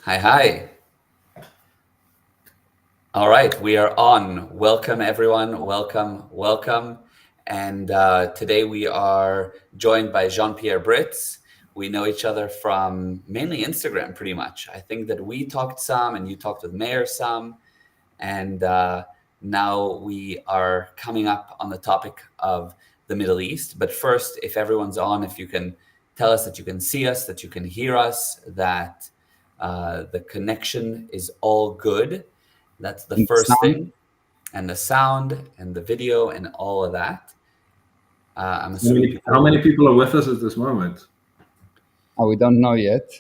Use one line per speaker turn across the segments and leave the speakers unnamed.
Hi, hi. All right, we are on. Welcome, everyone. Welcome, welcome. And today we are joined by Jean-Pierre Brits. We know each other from mainly Instagram, pretty much. I think that we talked some and you talked with Mayor some. And now we are coming up on the topic of the Middle East. But first, if everyone's on, if you can tell us that you can see us, that you can hear us, that the connection is all good. That's the
And
first
sound?
thing. And the sound and the video and all of that. I'm
How
assuming
many, how
people,
many people are with us at this moment?
Oh, we don't know yet.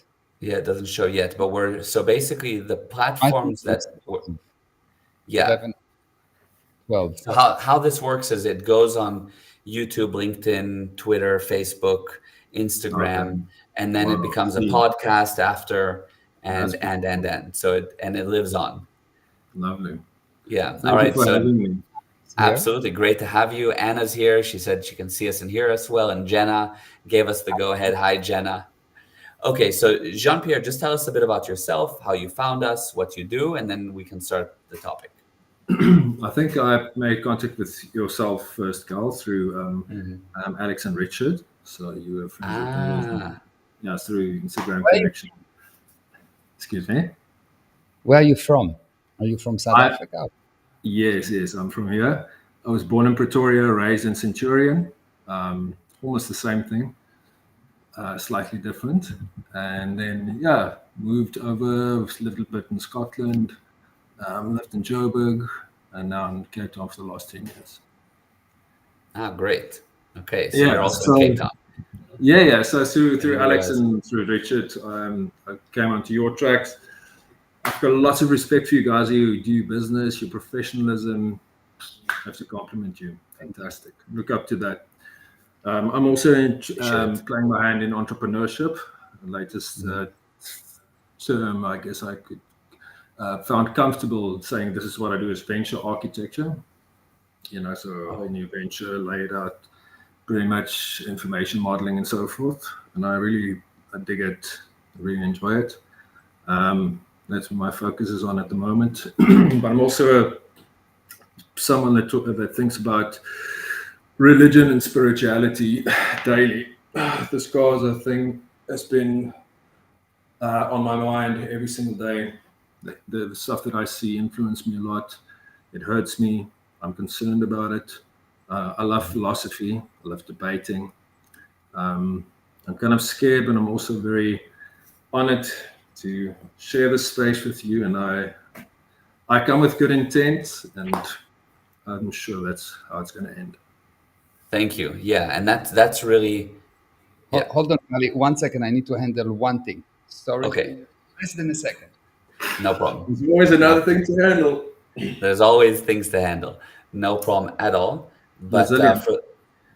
yeah, it doesn't show yet, but we're, so basically the
I think
platforms that,
it's
yeah.
11, 12.
So how this works is it goes on YouTube, LinkedIn, Twitter, Facebook,
Okay.
Instagram, and then it
Wow.
becomes a
See,
podcast after,
that's beautiful.
so it lives on.
Lovely.
Yeah. All
Thank you
right.
for
So
having me.
It's here.
absolutely great to have you. Anna's here. She said she can see us and hear us well, and Jenna gave us the go ahead. Hi, Jenna. Okay. So Jean-Pierre, just tell us a bit about yourself, how you found us, what you do, and then we can start the topic.
I think I made contact with yourself first, Gal, through
Mhm.
Alex and Richard. So you were friends with them.
Ah,
Yeah, through Instagram
Where,
connection. Excuse me.
where are you from? Are you from South
I
Africa?
Yes, I'm from here. I was born in Pretoria, raised in Centurion. Almost the same thing, slightly different. And then, yeah, moved over, lived a bit in Scotland, lived in Joburg, and now in Cape Town for the last 10 years.
great. Okay. So you're
Yeah,
also in Cape
so
Town.
yeah. So through
Same here
Alex
as
and through Richard, I came onto your tracks. I've got lots of respect for you guys who do business, your professionalism. I have to compliment you. Fantastic. Look up to that. I'm also
appreciate it.
playing my hand in entrepreneurship. The latest
Mhm.
term, I guess I could found comfortable saying this is what I do is venture architecture. So
Oh,
in your venture, laid out pretty much information modeling and so forth. And I dig it, really enjoy it. That's what my focus is on at the moment. But I'm also someone that thinks about religion and spirituality daily. The scars, I think, has been on my mind every single day. The stuff that I see influence me a lot. It hurts me. I'm concerned about it. I love
mhm.
philosophy. I love debating. Um, I'm kind of scared, but I'm also very honored to share this space with you. And I come with good intent, and I'm sure that's how it's going to end.
Thank you. Yeah, and that's really, yeah.
Hold on, Ali. 1 second. I need to handle one thing. Storage
Okay,
in less than a second.
no problem.
There's always
No
another
problem.
thing to handle.
There's always things to handle. No problem at all. But
Resilient.
for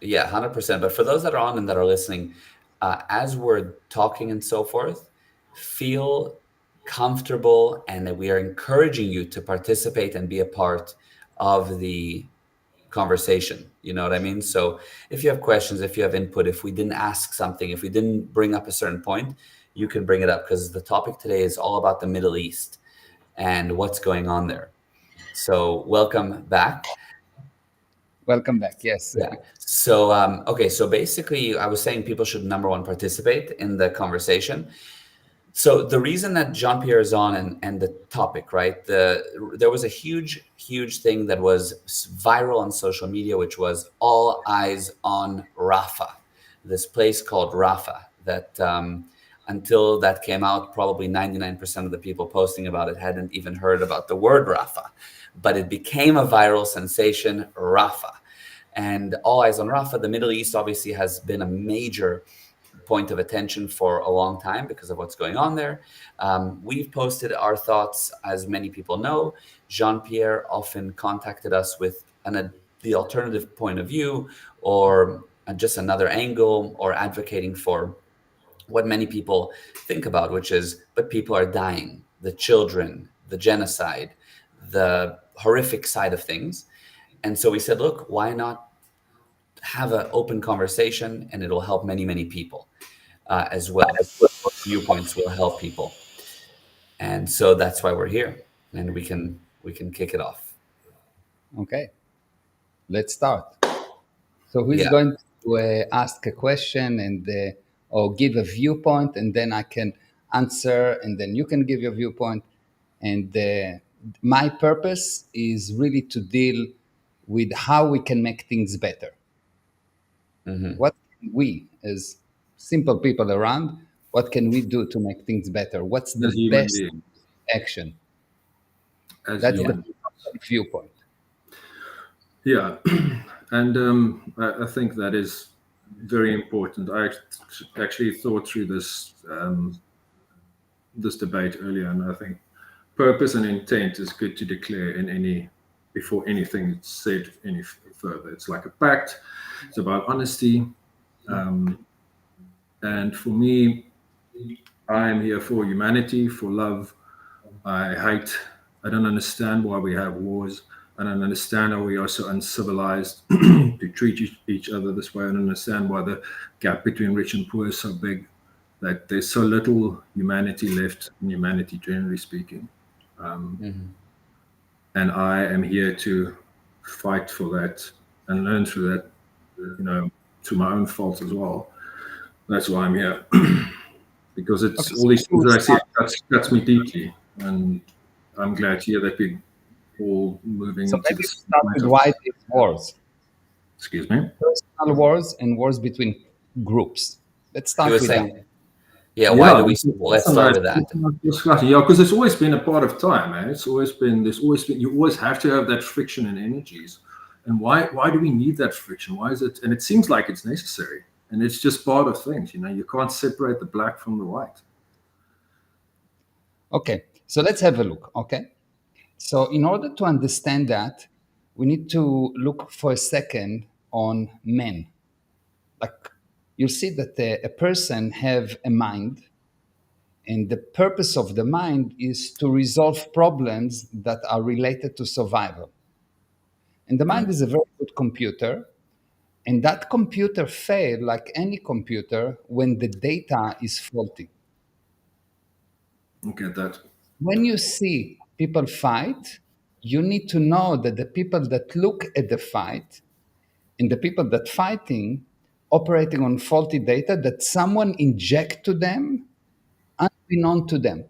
yeah, 100%. But for those that are on and that are listening, as we're talking and so forth, feel comfortable, and that we are encouraging you to participate and be a part of the conversation. You know what I mean? So if you have questions, if you have input, if we didn't ask something, if we didn't bring up a certain point, you can bring it up, because the topic today is all about the Middle East and what's going on there. So welcome back.
Welcome back. Yes.
Yeah. So okay. So basically, I was saying people should, number one, participate in the conversation. So the reason that Jean-Pierre is on, and the topic, right? There was a huge thing that was viral on social media, which was all eyes on Rafah, this place called Rafah. That until that came out, probably 99% of the people posting about it hadn't even heard about the word Rafah, but it became a viral sensation, Rafah. And all eyes on Rafah. The Middle East obviously has been a major point of attention for a long time because of what's going on there. We've posted our thoughts, as many people know. Jean-Pierre often contacted us with the alternative point of view, or just another angle, or advocating for what many people think about, which is, but people are dying, the children, the genocide, the horrific side of things. And so we said, look, why not have an open conversation, and it'll help many people as well. Viewpoints will help people. And so that's why we're here, and we can kick it off.
Okay, let's start. So who's
Yeah.
going to ask a question and or give a viewpoint, and then I can answer, and then you can give your viewpoint. And my purpose is really to deal with how we can make things better. What can we, as simple people around, what can we do to make things better? What's the
As human
best
beings.
action?
As
That's
human
the viewpoint.
Yeah, and I think that is very important. I actually thought through this debate earlier, and I think purpose and intent is good to declare before anything is said any further. It's like a pact. It's about honesty, and for me, I am here for humanity, for love. I don't understand why we have wars. I don't understand how we are so uncivilized to treat each other this way. I don't understand why the gap between rich and poor is so big, that there's so little humanity left in humanity, generally speaking. And I am here to fight for that and learn through that, through my own faults as well. That's why I'm here. Because it's all these things that I see, that's me deeply. And I'm glad to hear that we're all moving
So
into
maybe
this.
start with why these wars.
Excuse me?
Personal wars and wars between groups. Let's
He
start
was
with
saying,
that.
yeah, why do we? Let's start with that.
Discussion. Yeah, because it's always been a part of time, man. You always have to have that friction and energies. And why do we need that friction? Why is it? And it seems like it's necessary. And it's just part of things, you can't separate the black from the white.
Okay, so let's have a look, okay? So in order to understand that, we need to look for a second on men. Like, you'll see that a person have a mind, and the purpose of the mind is to resolve problems that are related to survival. And the mind is a very good computer, and that computer fails like any computer when the data is faulty.
Look at that.
When you see people fight, you need to know that the people that look at the fight and the people that fighting operating on faulty data that someone inject to them unbeknown to them.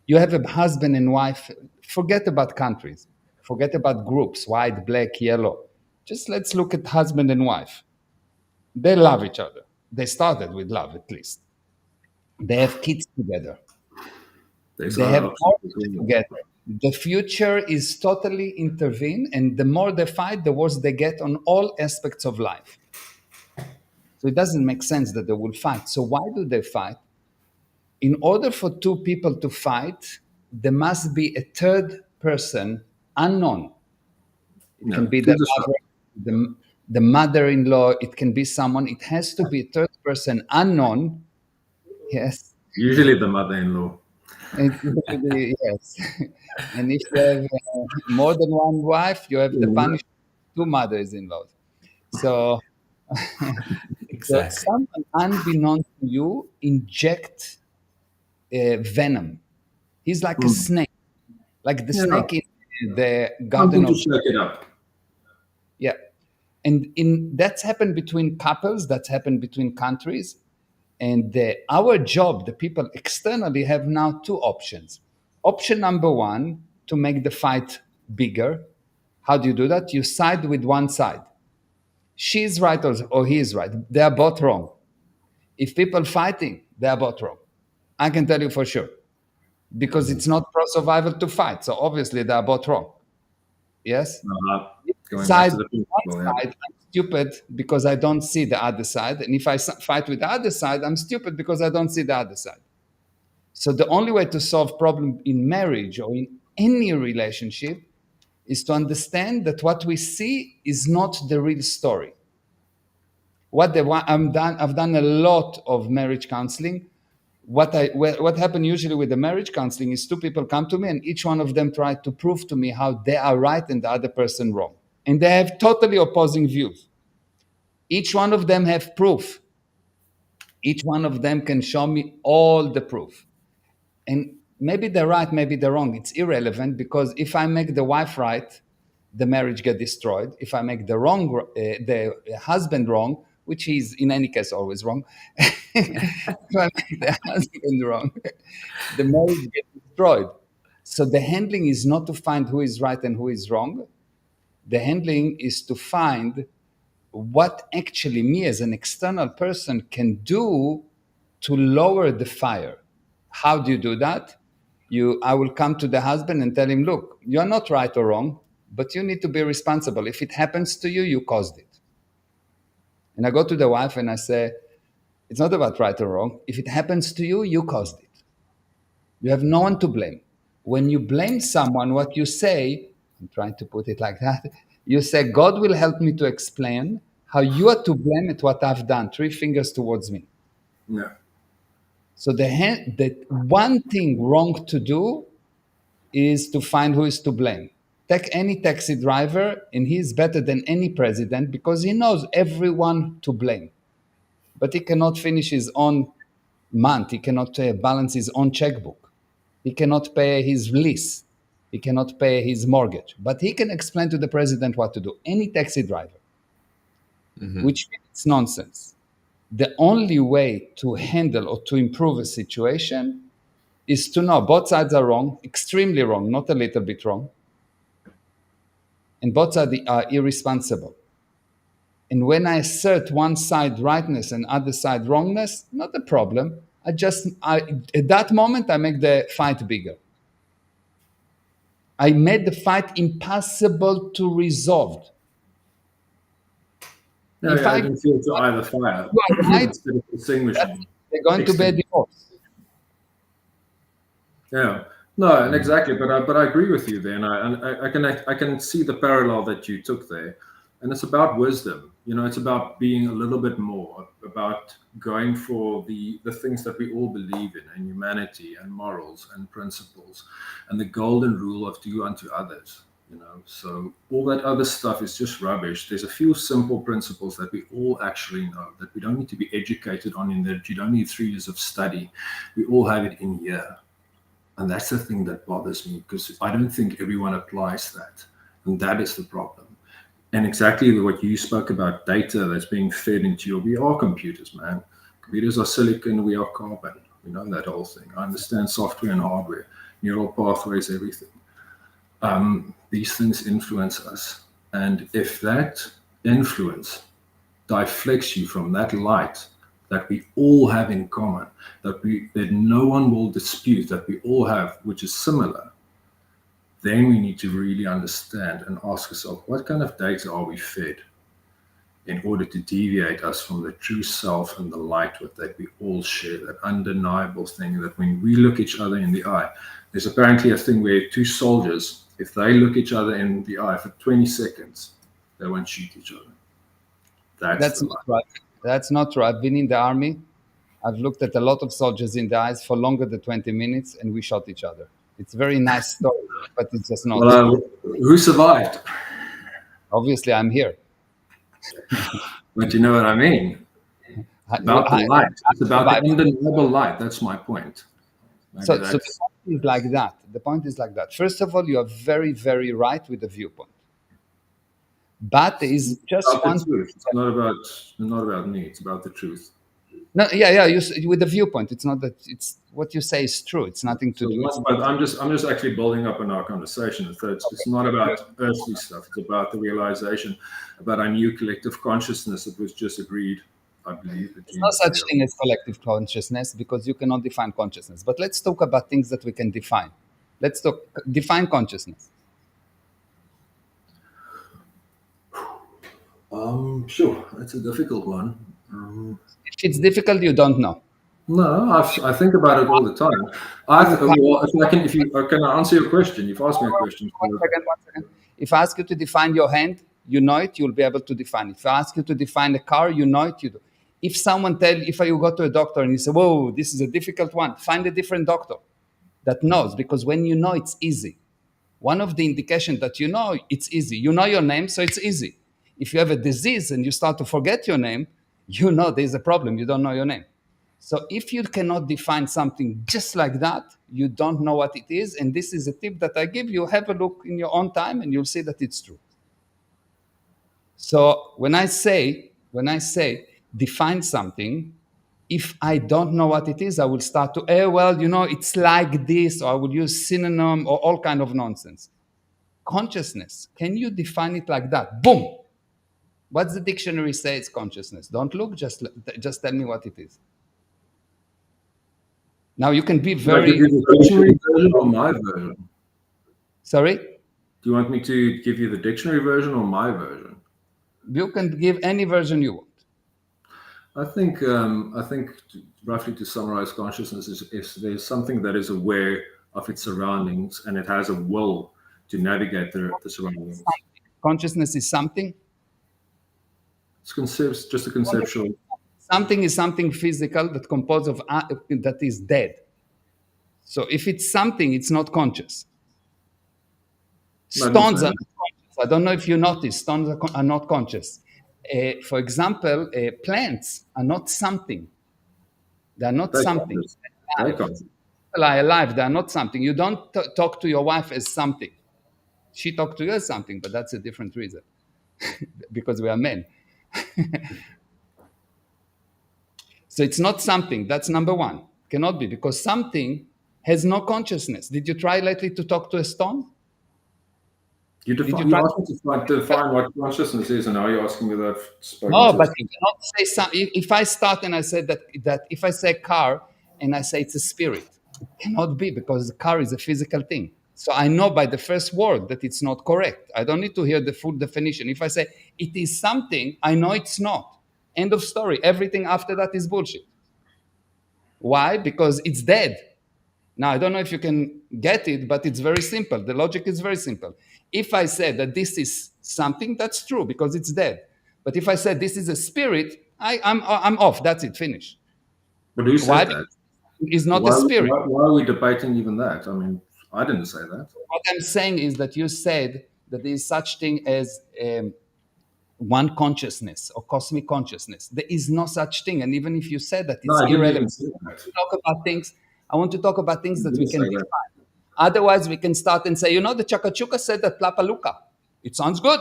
You have a husband and wife, forget about countries, forget about groups, white, black, yellow. Just let's look at husband and wife. They love each other. They started with love, at least. They have kids together. They have mortgage together. The future is totally intervened, and the more they fight, the worse they get on all aspects of life. So it doesn't make sense that they will fight. So why do they fight? In order for two people to fight, there must be a third person unknown. It can be the lover, the mother-in-law. It can be someone. It has to be a third person unknown. Yes.
Usually the mother-in-law.
Yes. And if you have more than one wife, you have the punishment two mothers-in-laws. So,
Exactly.
someone unbeknown to you inject venom. He's like a snake, like the snake in the Garden
Something
of
to shake it up.
Yeah. And that's happened between couples, that's happened between countries. And our job, the people externally, have now two options. Option number one, to make the fight bigger. How do you do that? You side with one side. She's right or he is right. They are both wrong. If people fighting, they are both wrong. I can tell you for sure. Because it's not pro-survival to fight. So obviously they are both wrong. Yes?
Going back
Side
to the
one side, I'm stupid because I don't see the other side. And if I fight with the other side, I'm stupid because I don't see the other side. So the only way to solve problem in marriage or in any relationship is to understand that what we see is not the real story. I've done a lot of marriage counseling. What happened usually with the marriage counseling is two people come to me and each one of them try to prove to me how they are right and the other person wrong. And they have totally opposing views. Each one of them have proof. Each one of them can show me all the proof. And maybe they're right, maybe they're wrong. It's irrelevant, because if I make the wife right, the marriage get destroyed. If I make the husband wrong, which is in any case always wrong, if I make the husband wrong, the marriage gets destroyed. So the handling is not to find who is right and who is wrong. The handling is to find what actually me as an external person can do to lower the fire. How do you do that? I will come to the husband and tell him, look, you're not right or wrong, but you need to be responsible. If it happens to you, you caused it. And I go to the wife and I say, it's not about right or wrong. If it happens to you, you caused it. You have no one to blame. When you blame someone, what you say, I'm trying to put it like that, you say, God will help me to explain how you are to blame at what I've done. 3 fingers towards me.
Yeah.
So the one thing wrong to do is to find who is to blame. Take any taxi driver, and he is better than any president because he knows everyone to blame. But he cannot finish his own month. He cannot balance his own checkbook. He cannot pay his lease. He cannot pay his mortgage. But he can explain to the president what to do. Any taxi driver, which means it's nonsense. The only way to handle or to improve a situation is to know both sides are wrong, extremely wrong, not a little bit wrong. And both sides are irresponsible. And when I assert one side rightness and other side wrongness, not a problem. At that moment, I make the fight bigger. I made the fight impossible to resolve.
No,
If
I can feel to either fire
right,
instead of distinguishing.
they're going to be a divorce.
Yeah, no, and exactly. But I agree with you there, and I can see the parallel that you took there, and it's about wisdom. You know, it's about being a little bit more about going for the things that we all believe in, and humanity, and morals, and principles, and the golden rule of do unto others. You know, so all that other stuff is just rubbish. There's a few simple principles that we all actually know that we don't need to be educated on, in that you don't need 3 years of study. We all have it in here. And that's the thing that bothers me, because I don't think everyone applies that. And that is the problem. And exactly what you spoke about, data that's being fed into we are computers, man. Computers are silicon, we are carbon. We know that whole thing. I understand software and hardware, neural pathways, everything. These things influence us. And if that influence deflects you from that light that we all have in common, that no one will dispute, that we all have, which is similar, then we need to really understand and ask ourselves, what kind of data are we fed in order to deviate us from the true self and the light that we all share, that undeniable thing that when we look each other in the eye, there's apparently a thing where 2 soldiers, if they look each other in the eye for 20 seconds, they won't shoot each other.
That's not right. That's not true. I've been in the army. I've looked at a lot of soldiers in the eyes for longer than 20 minutes, and we shot each other. It's a very nice story, but it's just not.
Well, who survived?
Obviously, I'm here.
But you know what I mean? About the light. It's about the undeniable light. That's my point.
So the point is like that. The point is like that. First of all, you are very, very right with the viewpoint. But there is just one.
It's not about me. It's about the truth.
No, yeah. With the viewpoint, it's not that. It's what you say is true. It's nothing to do.
But I'm just actually building up on our conversation. So it's not about earthly stuff. It's about the realization, about our new collective consciousness that was just agreed. I believe
there's no such thing as collective consciousness, because you cannot define consciousness. But let's talk about things that we can define. Let's define consciousness.
Sure, that's a difficult one.
If it's difficult, you don't know.
No, I think about it all the time. Can I answer your question? You've asked me a question.
One second. If I ask you to define your hand, you know it, you'll be able to define it. If I ask you to define a car, you know it, you do. If you go to a doctor and you say, whoa, this is a difficult one, find a different doctor that knows, because when you know, it's easy. One of the indications that you know, it's easy. You know your name, so it's easy. If you have a disease and you start to forget your name, you know there's a problem. You don't know your name. So if you cannot define something just like that, you don't know what it is. And this is a tip that I give you. Have a look in your own time and you'll see that it's true. So when I say define something, if I don't know what it is, I will start to, well, it's like this, or I will use synonym or all kind of nonsense. Consciousness, can you define it like that? Boom. What's the dictionary say it's consciousness? Don't look, just tell me what it is. Now you can be very...
Do you want the dictionary version or my version?
Sorry?
Do you want me to give you the dictionary version or my version?
You can give any version you want.
I think roughly to summarize consciousness is there's something that is aware of its surroundings and it has a will to navigate the surroundings.
Consciousness is something?
It's just a conceptual...
Something is something physical that composed of that is dead. So if it's something, it's not conscious. Stones are not conscious. I don't know if you noticed, stones are not conscious. For example, plants are not something. They are not something. People are alive. They are not something. You don't talk to your wife as something. She talks to you as something, but that's a different reason. Because we are men. So it's not something. That's number one. Cannot be, because something has no consciousness. Did you try lately to talk to a stone?
You asked me to define what consciousness is, and now you're asking me that.
No, but you cannot say something. If I start and I say that if I say car and I say it's a spirit, it cannot be, because the car is a physical thing. So I know by the first word that it's not correct. I don't need to hear the full definition. If I say it is something, I know it's not. End of story. Everything after that is bullshit. Why? Because it's dead. Now, I don't know if you can get it, but it's very simple. The logic is very simple. If I say that this is something, that's true, because it's dead. But if I say this is a spirit, I'm off. That's it. Finish.
But who said that?
It's not a spirit.
Why are we debating even that? I mean, I didn't say that.
What I'm saying is that you said that there is such thing as one consciousness or cosmic consciousness. There is no such thing. And even if you said that, it's irrelevant. I want to talk about things that we can define. Otherwise, we can start and say, the Chakachuka said that Plapaluka. It sounds good.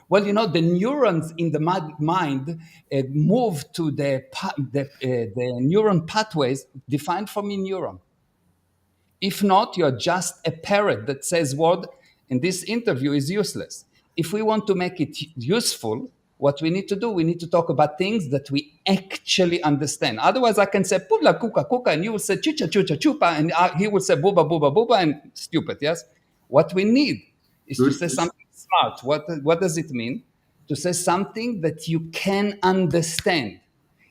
Well, the neurons in the mind move to the neuron pathways defined from a neuron. If not, you're just a parrot that says word, and this interview is useless. If we want to make it useful, what we need to do, we need to talk about things that we actually understand. Otherwise, I can say pula kuka kuka, and you will say chucha chucha chupa, and he will say buba buba buba, and stupid. Yes. What we need is to say something smart. What does it mean? To say something that you can understand.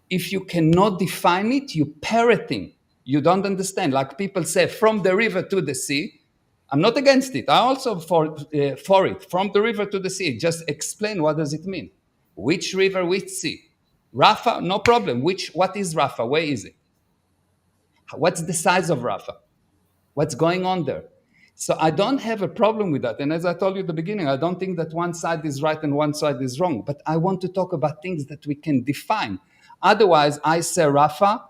If you cannot define it, you're parroting. You don't understand. Like people say, from the river to the sea. I'm not against it. I also for it. From the river to the sea. Just explain what does it mean. Which river, which sea? Rafa, no problem. What is Rafa? Where is it? What's the size of Rafa? What's going on there? So I don't have a problem with that. And as I told you at the beginning, I don't think that one side is right and one side is wrong. But I want to talk about things that we can define. Otherwise, I say Rafa,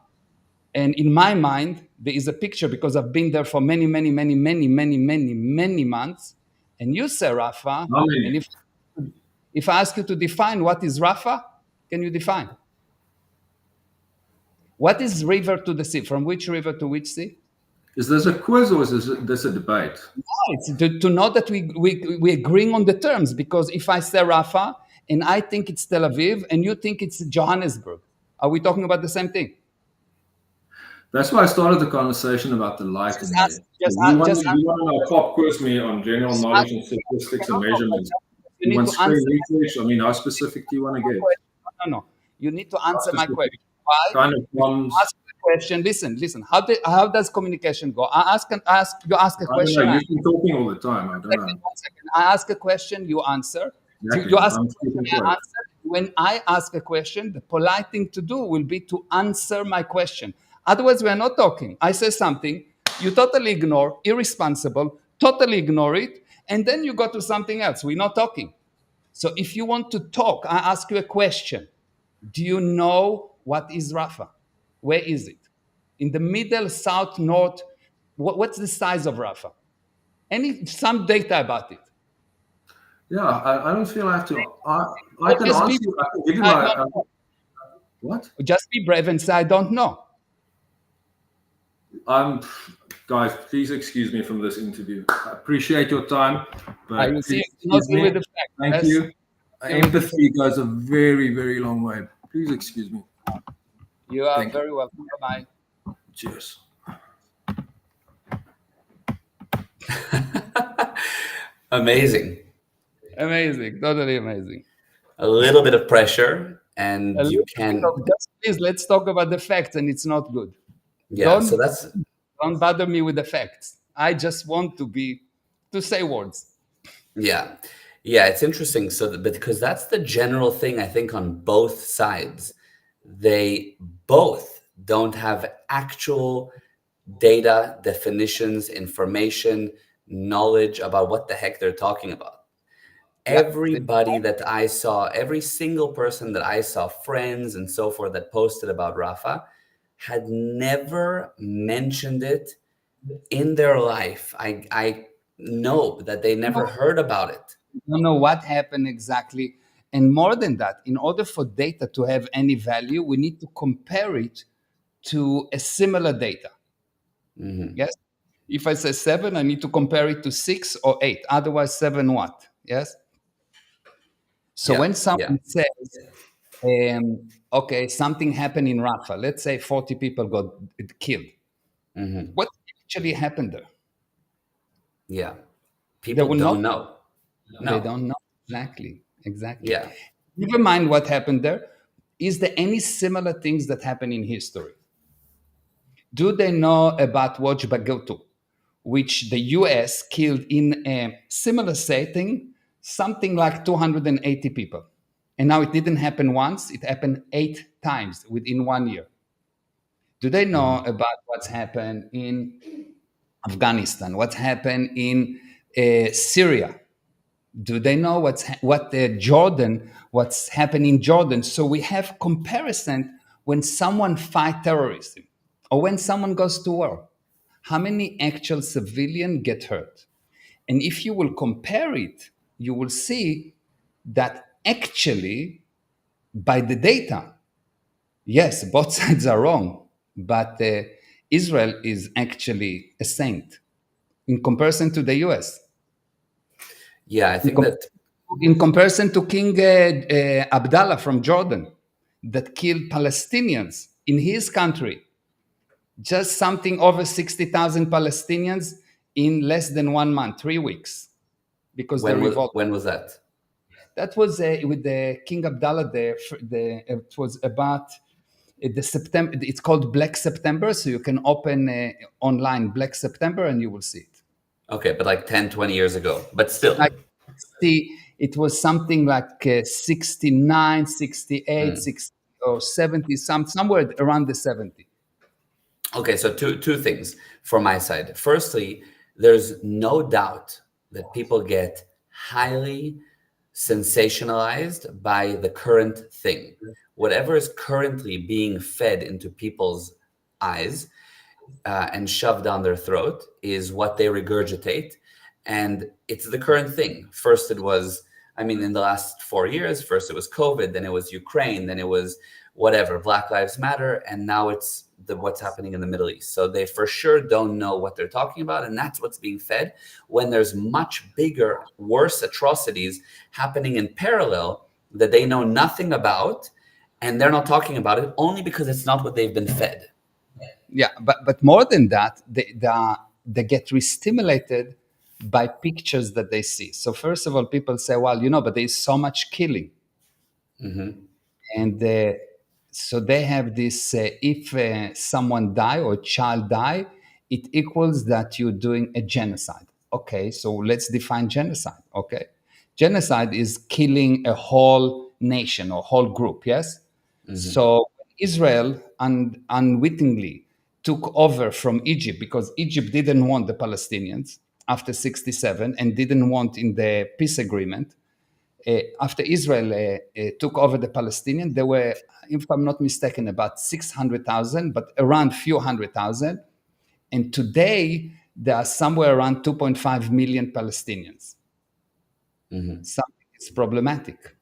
and in my mind, there is a picture, because I've been there for many, many, many, many, many, many, many months. And you say Rafa, and if I ask you to define what is Rafa, can you define? What is river to the sea? From which river to which sea?
Is this a quiz or is this a debate?
No, it's to know that we agreeing on the terms, because if I say Rafa and I think it's Tel Aviv and you think it's Johannesburg, are we talking about the same thing?
That's why I started the conversation about the light. You want to pop quiz me on general knowledge and statistics and measurements. You want screen research? I mean, how specific do you want to get?
No. You need to answer my question. Why?
Kind of
ask the question. Listen. How does communication go? You ask a question.
I don't know. You've been talking all the time. I don't know.
I ask a question, you answer.
Exactly.
You ask a question, I answer. When I ask a question, the polite thing to do will be to answer my question. Otherwise, we are not talking. I say something, you totally ignore, irresponsible, totally ignore it, and then you go to something else. We're not talking. So if you want to talk, I ask you a question. Do you know what is Rafa? Where is it? In the middle, south, north? What's the size of Rafah? Some data about it.
Yeah, I don't feel I have to. I can
Just
answer
be,
you. I can give you
I
my.
don't know.
What?
Just be brave and say, I don't know.
Guys, please excuse me from this interview. I appreciate your time, but
You see,
please
it's not
excuse me.
with the fact.
Thank
Yes.
you. Empathy goes a very, very long way. Please excuse me.
You are
Thank you.
very welcome. Bye.
Cheers.
Amazing.
Amazing. Totally amazing.
A little bit of pressure, and
A
you
little bit
can.
of- just please, let's talk about the facts, and it's not good.
Yeah. So that's.
Don't bother me with the facts. I just want to say words.
Yeah. Yeah, it's interesting. So, because that's the general thing, I think, on both sides. They both don't have actual data, definitions, information, knowledge about what the heck they're talking about.
Yeah.
Everybody that I saw, every single person that I saw, friends and so forth, that posted about Rafa, had never mentioned it in their life. I know that they never heard about it.
Don't know what happened exactly. And more than that, in order for data to have any value, we need to compare it to a similar data. Yes. If I say 7, I need to compare it to 6 or 8. Otherwise, 7 what? Yes. So
Yeah,
when
yeah.
someone says, okay, something happened in Rafah, let's say 40 people got killed. What actually happened there?
Yeah.
They
People
will
don't
not.
know.
They
No.
don't know exactly.
Yeah.
Never mind what happened there. Is there any similar things that happen in history? Do they know about Watch Bagoto, which the US killed in a similar setting, something like 280 people? And now it didn't happen once, it happened 8 times within 1 year. Do they know about what's happened in Afghanistan, what's happened in Syria? Do they know what's happened in Jordan? So we have comparison when someone fight terrorism or when someone goes to war. How many actual civilians get hurt? And if you will compare it, you will see that actually, by the data, yes, both sides are wrong, but Israel is actually a saint in comparison to the US.
Yeah, I think that
In comparison to King Abdallah from Jordan, that killed Palestinians in his country, just something over 60,000 Palestinians in less than 1 month, 3 weeks, because they revolted.
when was that?
That was with the King Abdallah. It was about the September. It's called Black September, so you can open online Black September and you will see it.
Okay, but like 10, 20 years ago. But still.
It was something like 69, 68, 60, or 70, somewhere around the 70.
Okay, so two things from my side. Firstly, there's no doubt that people get highly sensationalized by the current thing. Whatever is currently being fed into people's eyes and shoved down their throat is what they regurgitate. And it's the current thing. First, it was, I mean, in the last 4 years, first it was COVID, then it was Ukraine, then it was whatever, Black Lives Matter, and now it's what's happening in the Middle East. So they for sure don't know what they're talking about, and that's what's being fed when there's much bigger, worse atrocities happening in parallel that they know nothing about, and they're not talking about it only because it's not what they've been fed.
Yeah, but more than that, they get re-stimulated by pictures that they see. So first of all, people say, well, but there's so much killing. And so they have this, if someone die or a child die, it equals that you're doing a genocide. Okay, so let's define genocide. Okay, genocide is killing a whole nation or whole group, yes? So Israel unwittingly took over from Egypt because Egypt didn't want the Palestinians after 67 and didn't want in the peace agreement. after Israel took over the Palestinians, there were, if I'm not mistaken, about 600,000, but around few hundred thousand. And today, there are somewhere around 2.5 million Palestinians. Something is problematic.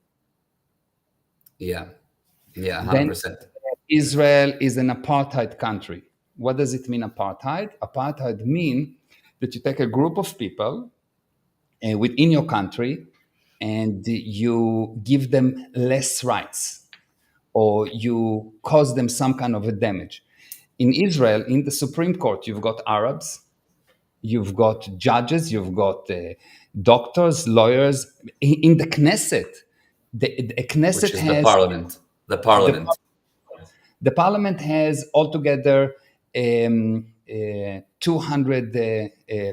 Yeah, 100%.
Then Israel is an apartheid country. What does it mean, apartheid? Apartheid means that you take a group of people within your country and you give them less rights, or you cause them some kind of a damage. In Israel, in the Supreme Court, you've got Arabs, you've got judges, you've got doctors, lawyers. In the Knesset, the Knesset
Which is
has
the parliament. The parliament.
The parliament has altogether 200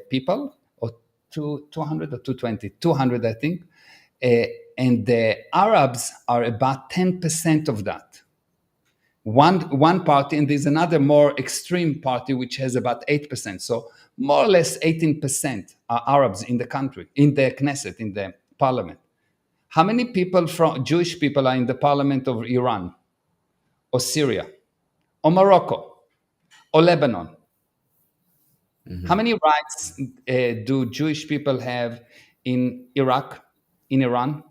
people, or 200 or 220, 200, I think. And the Arabs are about 10% of that. One party, and there's another more extreme party which has about 8%. So more or less 18% are Arabs in the country, in the Knesset, in the parliament. How many people from Jewish people are in the parliament of Iran, or Syria, or Morocco, or Lebanon? How many rights do Jewish people have in Iraq, in Iran?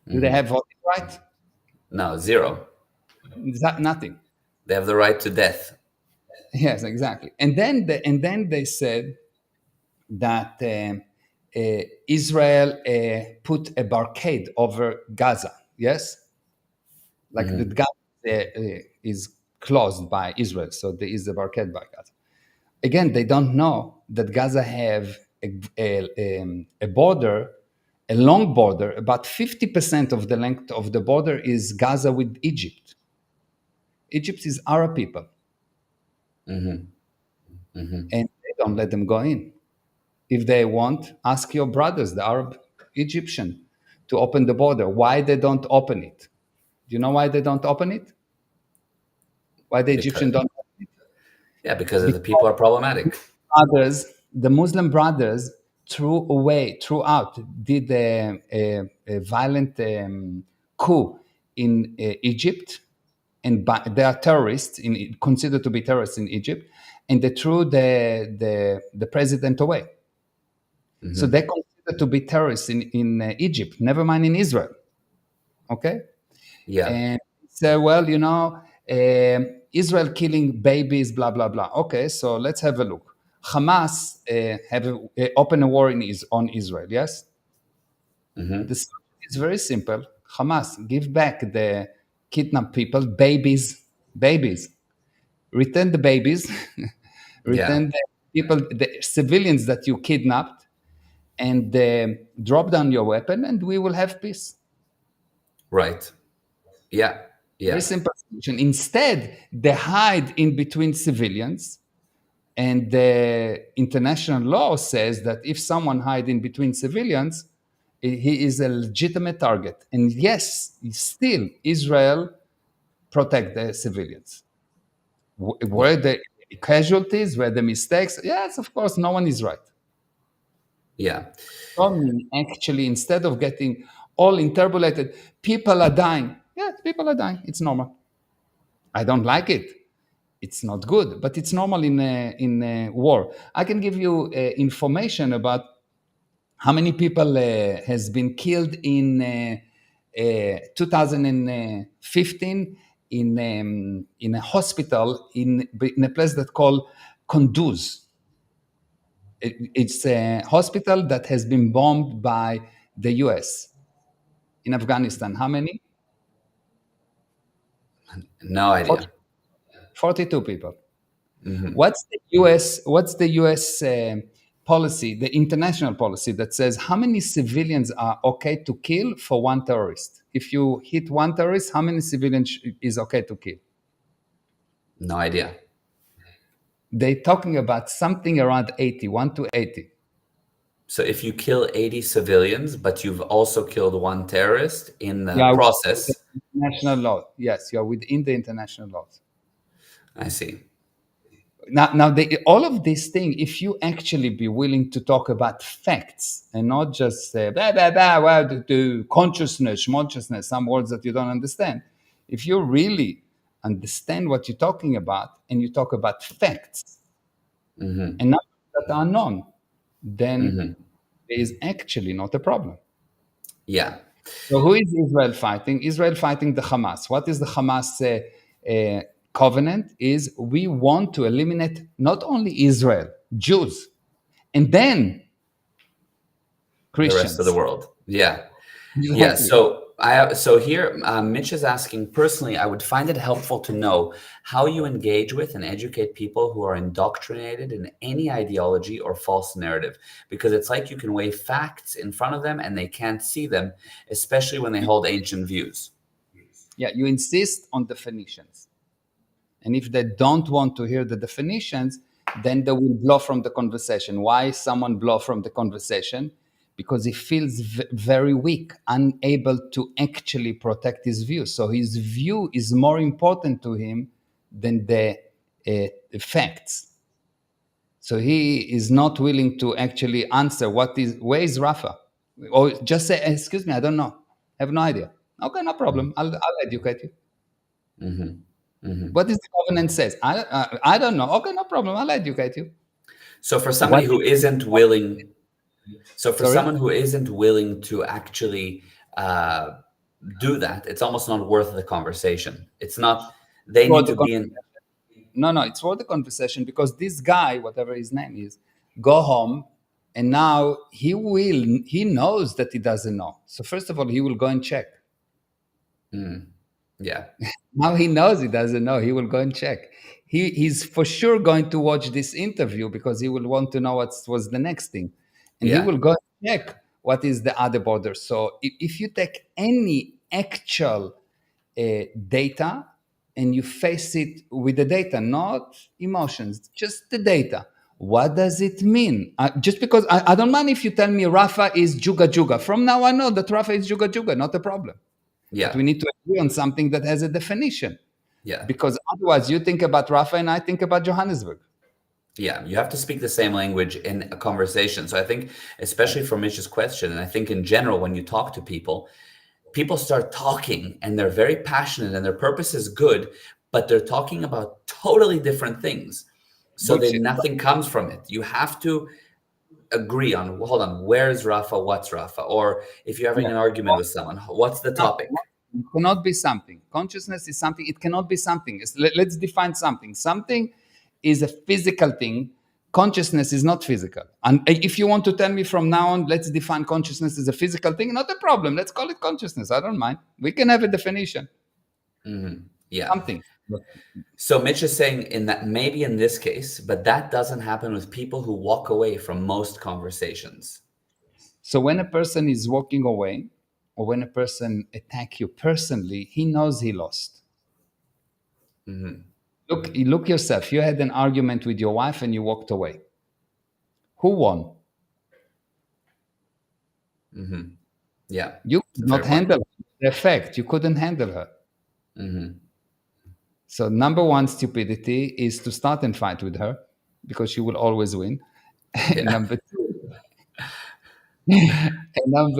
Do they have voting right?
No, zero.
Nothing.
They have the right to death.
Yes, exactly. And then they said that Israel put a barricade over Gaza. Yes, like the Gaza is closed by Israel, so there is a barricade by Gaza. Again, they don't know that Gaza have a border, a long border. About 50% of the length of the border is Gaza with Egypt. Egypt is Arab people. And they don't let them go in. If they want, ask your brothers, the Arab Egyptian, to open the border. Why they don't open it? Do you know why they don't open it? Why the Egyptian don't open it?
Yeah, because the people are problematic.
The Muslim brothers did a violent coup in Egypt, and they are terrorists, considered to be terrorists in Egypt, and they threw the president away. So they're considered to be terrorists in Egypt, never mind in Israel. Okay?
Yeah.
And say, well, Israel killing babies, blah, blah, blah. Okay, so let's have a look. Hamas have opened a war on Israel, yes? This is very simple. Hamas, give back the kidnapped people, babies. Return the babies, return the people, the civilians that you kidnapped, and drop down your weapon, and we will have peace.
Right. Yeah.
Very simple solution. Instead, they hide in between civilians, and the international law says that if someone hides in between civilians, he is a legitimate target. And yes, still Israel protect the civilians. Were the casualties, were the mistakes? Yes, of course, no one is right.
Yeah.
Actually, instead of getting all interpolated, people are dying. Yes, people are dying. It's normal. I don't like it. It's not good, but it's normal in war. I can give you information about how many people has been killed in 2015 in a hospital in a place that's called Kunduz. It's a hospital that has been bombed by the US in Afghanistan. How many?
No idea.
42 people. What's the US policy, the international policy that says how many civilians are okay to kill for one terrorist? If you hit one terrorist, how many civilians is okay to kill?
No idea.
They're talking about something around 80, 1 to 80.
So if you kill 80 civilians, but you've also killed one terrorist in the process.
International law. Yes, you're within the international laws.
I see.
Now, all of these things, if you actually be willing to talk about facts and not just say, blah, blah, blah, well, consciousness, some words that you don't understand. If you really understand what you're talking about and you talk about facts and numbers that are known, then there is actually not a problem.
Yeah.
So who is Israel fighting? Israel fighting the Hamas. What is the Hamas covenant? Is we want to eliminate not only Israel, Jews, and then Christians.
The rest of the world. Yeah.
Exactly.
Yeah. So here, Mitch is asking, personally, I would find it helpful to know how you engage with and educate people who are indoctrinated in any ideology or false narrative, because it's like you can weigh facts in front of them and they can't see them, especially when they hold ancient views.
Yeah, you insist on definitions. And if they don't want to hear the definitions, then they will blow from the conversation. Why someone blow from the conversation? Because he feels very weak, unable to actually protect his view. So his view is more important to him than the facts. So he is not willing to actually answer where is Rafa? Or just say, excuse me, I don't know. I have no idea. Okay, no problem. I'll educate you. What does the covenant says? I don't know. Okay, no problem. I'll educate you.
So for somebody who isn't willing, someone who isn't willing to actually do that, it's almost not worth the conversation. It's not. They need to be in.
No, it's worth the conversation, because this guy, whatever his name is, go home, and now he knows that he doesn't know. So first of all, he will go and check.
Yeah.
Now he knows he doesn't know. He will go and check. He's for sure going to watch this interview because he will want to know what was the next thing. And he will go and check what is the other border. So if you take any actual data and you face it with the data, not emotions, just the data. What does it mean? Just because I don't mind if you tell me Rafa is Juga Juga. From now I know that Rafa is Juga Juga, not a problem.
Yeah.
But we need to agree on something that has a definition.
Yeah.
Because otherwise you think about Rafa and I think about Johannesburg.
Yeah, you have to speak the same language in a conversation. So I think, especially for Mitch's question, and I think in general, when you talk to people start talking and they're very passionate and their purpose is good, but they're talking about totally different things. So then nothing comes from it. You have to agree on, hold on, where's Rafa? What's Rafa? Or if you're having an argument with someone, what's the topic?
It cannot be something. Consciousness is something. It cannot be something. Let's define something. Something is a physical thing. Consciousness is not physical. And if you want to tell me from now on, let's define consciousness as a physical thing, not a problem. Let's call it consciousness. I don't mind. We can have a definition.
Yeah.
Something.
So Mitch is saying in that maybe in this case, but that doesn't happen with people who walk away from most conversations.
So when a person is walking away, or when a person attacks you personally, he knows he lost. Look yourself. You had an argument with your wife and you walked away. Who won?
Yeah.
You could not handle the effect. You couldn't handle her. So number one stupidity is to start and fight with her, because she will always win. And number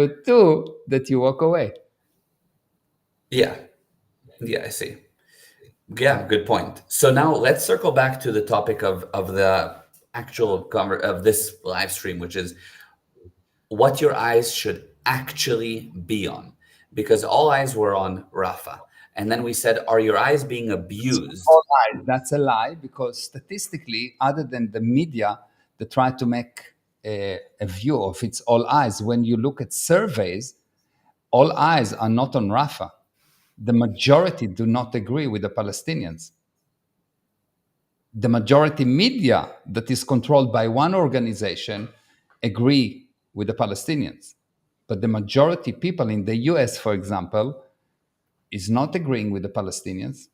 two, that you walk away.
Yeah, I see. Yeah, good point. So now let's circle back to the topic of the actual of this live stream, which is what your eyes should actually be on, because all eyes were on Rafa. And then we said, are your eyes being abused?
All eyes. That's a lie, because statistically, other than the media that try to make a view of it's all eyes, when you look at surveys, all eyes are not on Rafa. The majority do not agree with the Palestinians. The majority media that is controlled by one organization agree with the Palestinians. But the majority people in the US, for example, is not agreeing with the Palestinians.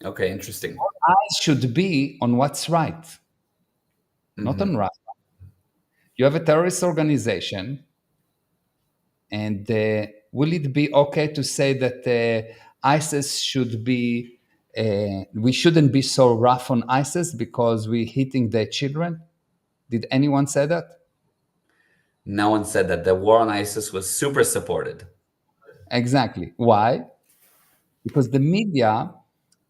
Okay, interesting.
All eyes should be on what's right, not on Rafa. You have a terrorist organization, and will it be okay to say that ISIS should be we shouldn't be so rough on ISIS because we're hitting their children. Did anyone say that?
No one said that. The war on ISIS was super supported.
Exactly. Why? Because the media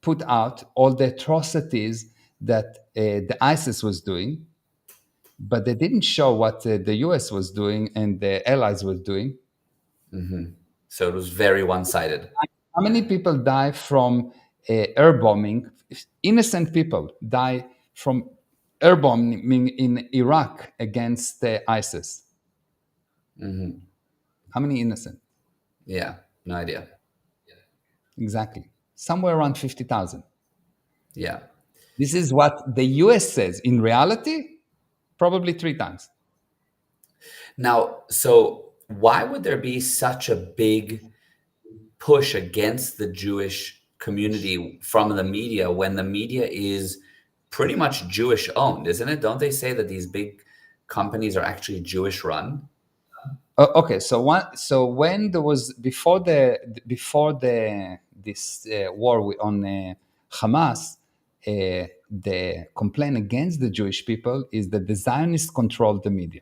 put out all the atrocities that the ISIS was doing, but they didn't show what the US was doing and the allies were doing.
So it was very one-sided.
How many people die from air bombing? Innocent people die from air bombing in Iraq against ISIS. How many innocent?
Yeah, no idea.
Exactly. Somewhere around 50,000.
Yeah.
This is what the US says. In reality, probably 3 times.
Now, so why would there be such a big push against the Jewish community from the media when the media is pretty much Jewish owned, isn't it? Don't they say that these big companies are actually Jewish run?
Okay, so when there was before this war on Hamas, the complaint against the Jewish people is that the Zionists control the media.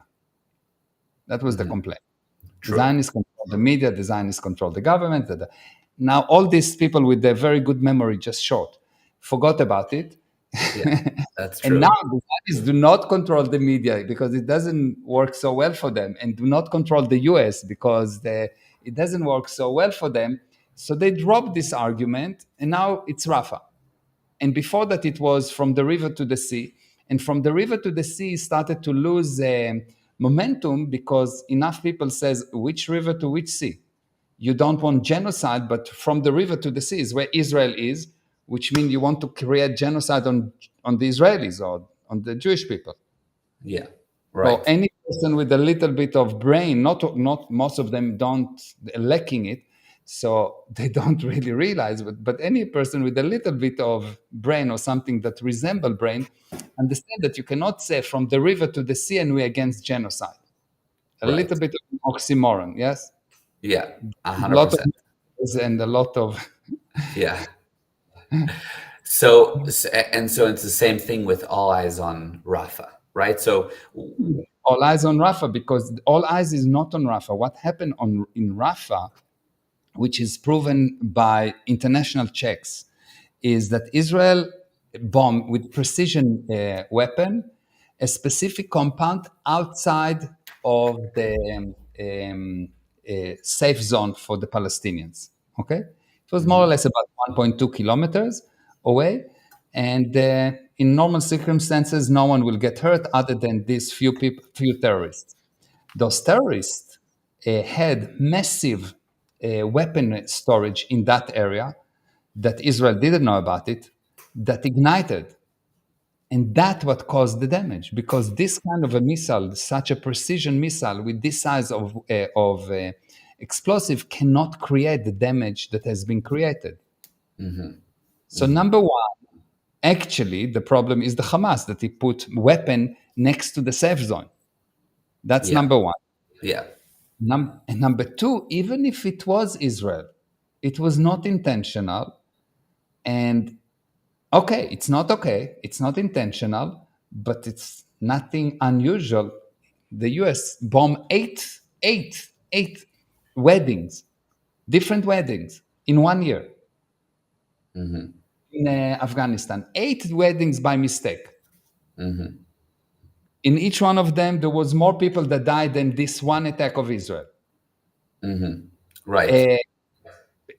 That was the complaint.
True.
The Zionists control the media, the Zionists control the government. Now all these people with their very good memory, just short, forgot about it.
Yeah, that's true.
And now the Zionists do not control the media because it doesn't work so well for them, and do not control the US because it doesn't work so well for them. So they dropped this argument, and now it's Rafah. And before that, it was from the river to the sea. And from the river to the sea started to lose momentum because enough people says, which river to which sea? You don't want genocide, but from the river to the sea is where Israel is, which means you want to create genocide on the Israelis or on the Jewish people.
Yeah, right.
So any person with a little bit of brain, not most of them don't lacking it, so they don't really realize. But any person with a little bit of brain or something that resemble brain, understand that you cannot say from the river to the sea and we're against genocide. A
Right.
little bit of oxymoron, yes.
Yeah,
A lot of
100%.
and a lot of
Yeah. So it's the same thing with all eyes on Rafah, right? So
all eyes on Rafah, because all eyes is not on Rafah. What happened in Rafah, which is proven by international checks, is that Israel bombed with precision weapon a specific compound outside of the safe zone for the Palestinians. Okay, it was more or less about 1.2 kilometers away, and in normal circumstances, no one will get hurt other than these few terrorists. Those terrorists had massive weapon storage in that area that Israel didn't know about it, that ignited. And that's what caused the damage, because this kind of a missile, such a precision missile with this size of explosive, cannot create the damage that has been created. So number one, actually, the problem is the Hamas, that it put weapon next to the safe zone. That's number one.
Yeah.
And number two, even if it was Israel, it was not intentional. And it's not intentional, but it's nothing unusual. The US bombed eight weddings, different weddings in 1 year in Afghanistan. 8 weddings by mistake. In each one of them, there was more people that died than this one attack of Israel.
Right.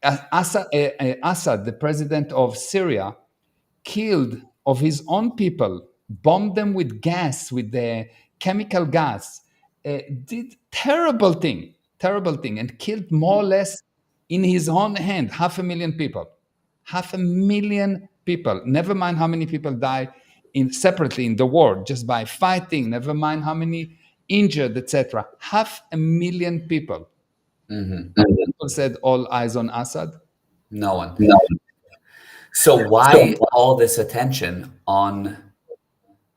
Assad, the president of Syria, killed of his own people, bombed them with gas, with the chemical gas, did terrible thing, and killed more or less in his own hand 500,000 people. 500,000 people. Never mind how many people die separately in the war just by fighting. Never mind how many injured, etc. 500,000 people. People said all eyes on Assad.
No one. So why all this attention on?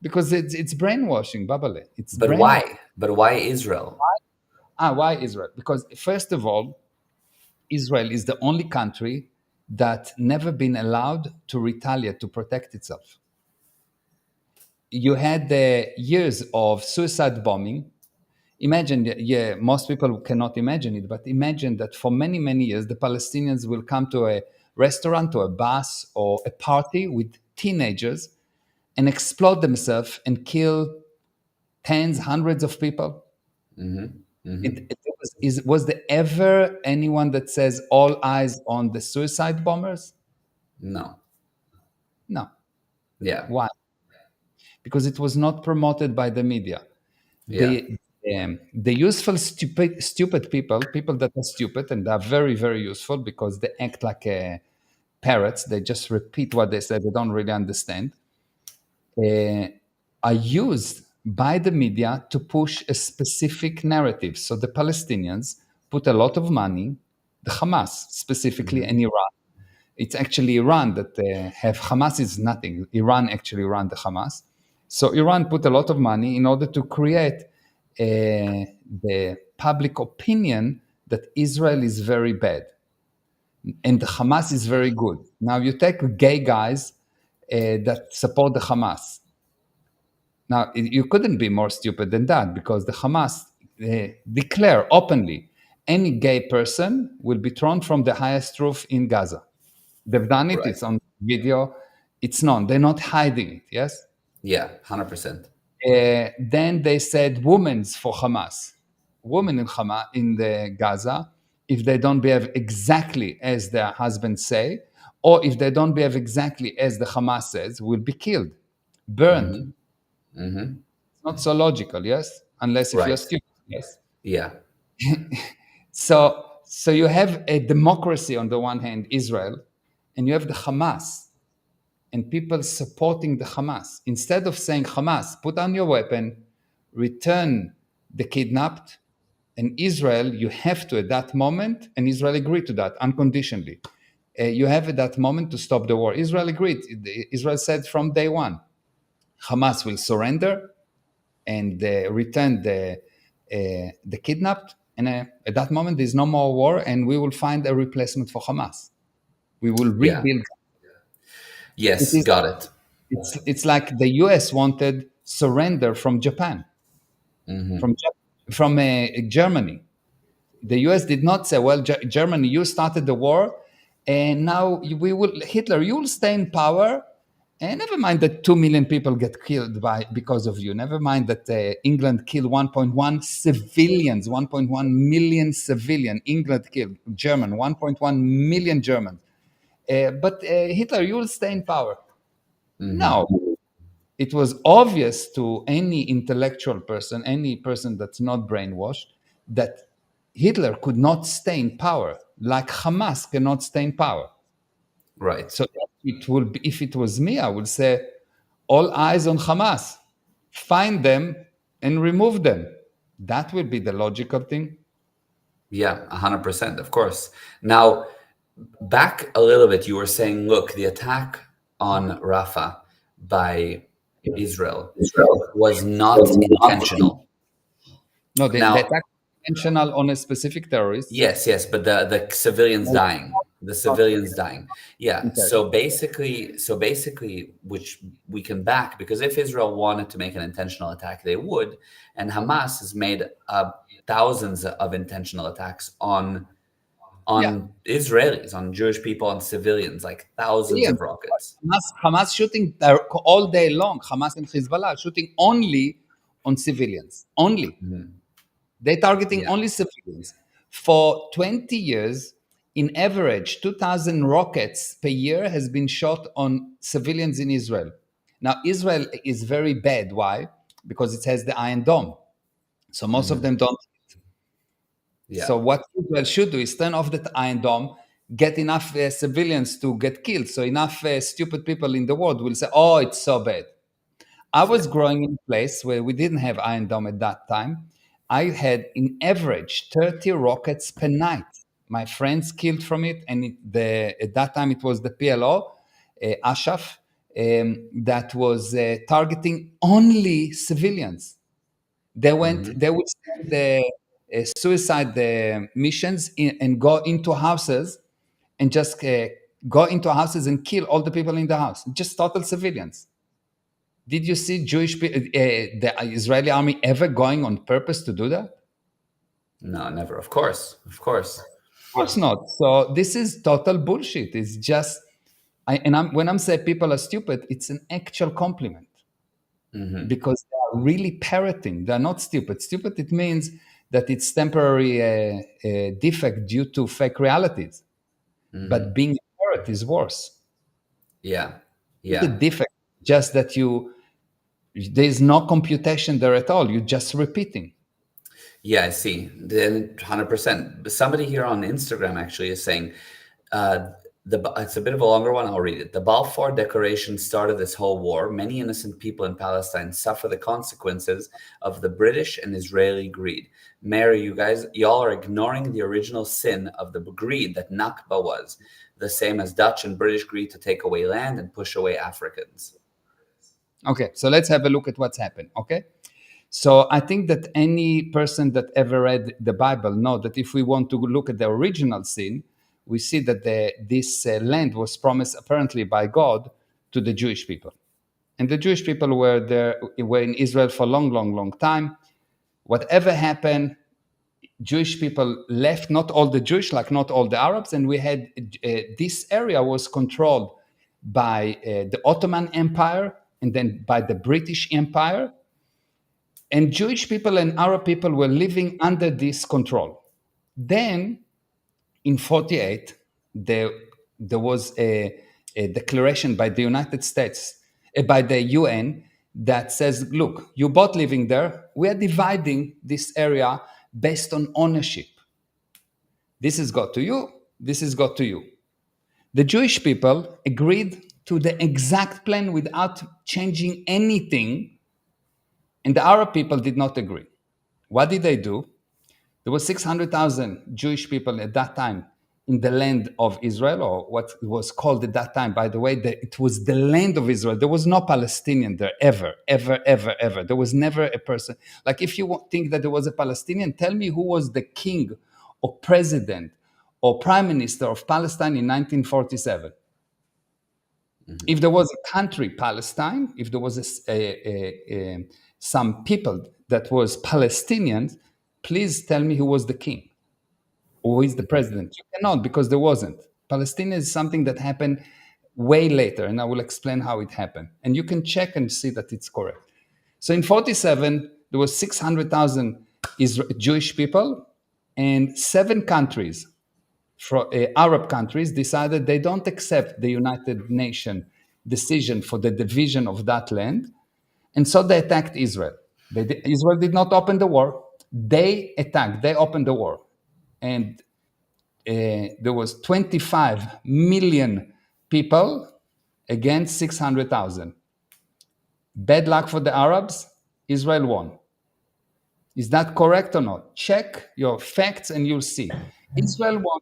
Because it's brainwashing, Babale.
But why? But why Israel?
Why Israel? Because first of all, Israel is the only country that never been allowed to retaliate, to protect itself. You had the years of suicide bombing. Imagine, yeah, most people cannot imagine it, but imagine that for many, many years, the Palestinians will come to a restaurant or a bus or a party with teenagers and explode themselves and kill tens, hundreds of people. Was there ever anyone that says all eyes on the suicide bombers?
No.
No.
Yeah.
Why? Because it was not promoted by the media.
Yeah.
The useful stupid people that are stupid, and they're very, very useful because they act like parrots. They just repeat what they say. They don't really understand. Are used by the media to push a specific narrative. So the Palestinians put a lot of money, the Hamas specifically, and Iran. It's actually Iran that have Hamas is nothing. Iran actually run the Hamas. So Iran put a lot of money in order to create the public opinion that Israel is very bad and the Hamas is very good. Now you take gay guys that support the Hamas. Now you couldn't be more stupid than that because the Hamas declare openly any gay person will be thrown from the highest roof in Gaza. They've done it.
Right.
It's on video. It's known. They're not hiding it. Yes.
Yeah. 100%.
Then they said women's for Hamas, women in Hamas in the Gaza, if they don't behave exactly as their husbands say, or if they don't behave exactly as the Hamas says, will be killed, burned. It's not so logical, yes, unless if you're
Right.
stupid, yes.
Yeah.
So you have a democracy on the one hand, Israel, and you have the Hamas, and people supporting the Hamas. Instead of saying, Hamas, put down your weapon, return the kidnapped, and Israel, you have to at that moment, and Israel agreed to that unconditionally. You have at that moment to stop the war. Israel agreed. Israel said from day one, Hamas will surrender and return the kidnapped, and at that moment there's no more war, and we will find a replacement for Hamas. We will
Yeah.
rebuild.
Yes.
It is-
Got it.
It's like the US wanted surrender from Japan, from Germany. The US did not say, well, Germany, you started the war, and now Hitler, you will stay in power, and never mind that 2 million people get killed because of you. Never mind that England killed 1.1 civilians, 1.1 million civilian. England killed German, 1.1 million Germans. But Hitler, you will stay in power. No, it was obvious to any intellectual person, any person that's not brainwashed, that Hitler could not stay in power, like Hamas cannot stay in power.
Right.
So it will be, if it was me, I would say, all eyes on Hamas, find them and remove them. That would be the logical thing.
Yeah. 100%. Of course. Now, back a little bit, you were saying, look, the attack on Rafah by Israel was not intentional.
No, the
Now,
attack was intentional on a specific terrorist.
yes, but the civilians dying, Yeah.
Okay.
So basically, which we can back, because if Israel wanted to make an intentional attack, they would, and Hamas has made thousands of intentional attacks on Israelis, on Jewish people, on civilians, like thousands of rockets.
Hamas shooting all day long. Hamas and Hezbollah shooting only on civilians. Only. They're targeting only civilians. For 20 years, in average, 2,000 rockets per year has been shot on civilians in Israel. Now, Israel is very bad. Why? Because it has the Iron Dome. So most of them don't.
Yeah.
So what Israel should do is turn off that Iron Dome, get enough civilians to get killed. So enough stupid people in the world will say, oh, it's so bad. I was growing in a place where we didn't have Iron Dome at that time. I had, in average, 30 rockets per night. My friends killed from it. And at that time, it was the PLO, Ashaf, that was targeting only civilians. They would send the suicide missions and go into houses and just go into houses and kill all the people in the house, just total civilians. Did you see the Israeli army ever going on purpose to do that? Of
No, never. Of course.
course not. So this is total bullshit. It's just, when I'm saying people are stupid, it's an actual compliment. Because they are really parroting. They're not stupid. Stupid, it means that it's temporary defect due to fake realities. But being a parrot is worse.
Yeah.
The defect, just that there's no computation there at all. You're just repeating.
Yeah, I see. Then 100%. But somebody here on Instagram actually is saying, it's a bit of a longer one. I'll read it. The Balfour Declaration started this whole war. Many innocent people in Palestine suffer the consequences of the British and Israeli greed. Mary, y'all are ignoring the original sin of the greed that Nakba was, the same as Dutch and British greed to take away land and push away Africans.
Okay, so let's have a look at what's happened. Okay. So I think that any person that ever read the Bible know that if we want to look at the original sin, we see that this land was promised apparently by God to the Jewish people. And the Jewish people were in Israel for a long time. Whatever happened, Jewish people left, not all the Jewish, like not all the Arabs, and we had this area was controlled by the Ottoman Empire and then by the British Empire. And Jewish people and Arab people were living under this control. Then, in 1948, there was a declaration by the United States, by the UN, that says, look, you're both living there. We are dividing this area based on ownership. This is got to you. This is got to you. The Jewish people agreed to the exact plan without changing anything. And the Arab people did not agree. What did they do? There were 600,000 Jewish people at that time in the land of Israel, or what was called at that time, by the way, it was the land of Israel. There was no Palestinian there ever. There was never a person. Like, if you think that there was a Palestinian, tell me who was the king or president or prime minister of Palestine in 1947. If there was a country, Palestine, if there was some people that was Palestinians, please tell me who was the king or who is the president. You cannot, because there wasn't. Palestine is something that happened way later, and I will explain how it happened. And you can check and see that it's correct. So in 1947, there was 600,000 Jewish people, and 7 countries, Arab countries, decided they don't accept the United Nations decision for the division of that land. And so they attacked Israel. Israel did not open the war. They attacked. They opened the war. And there was 25 million people against 600,000. Bad luck for the Arabs. Israel won. Is that correct or not? Check your facts and you'll see. Israel won,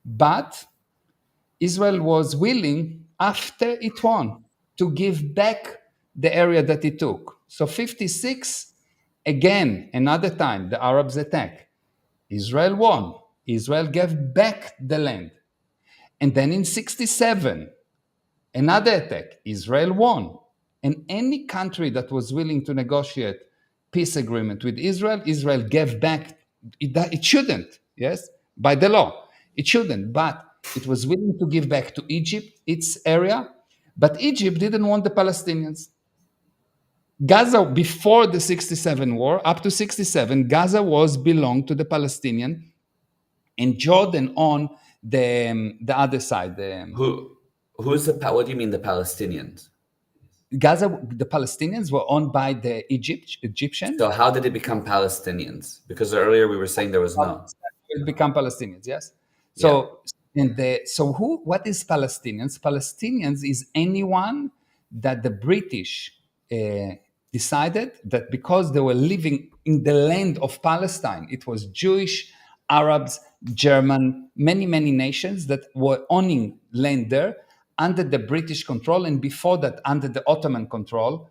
but Israel was willing, after it won, to give back the area that it took. So 56, again, another time, the Arabs attack. Israel won. Israel gave back the land. And then in 67, another attack. Israel won. And any country that was willing to negotiate peace agreement with Israel, Israel gave back. It shouldn't, yes, by the law. It shouldn't, but it was willing to give back to Egypt its area. But Egypt didn't want the Palestinians. Gaza, before the 67 war, up to 67, Gaza belonged to the Palestinian, and Jordan on the other side.
What do you mean, the Palestinians?
Gaza, the Palestinians were owned by the Egyptians.
So how did it become Palestinians? Because earlier we were saying there was no.
It become Palestinians, yes. So what is Palestinians? Palestinians is anyone that the British decided that because they were living in the land of Palestine, it was Jewish, Arabs, German, many nations that were owning land there under the British control, and before that under the Ottoman control.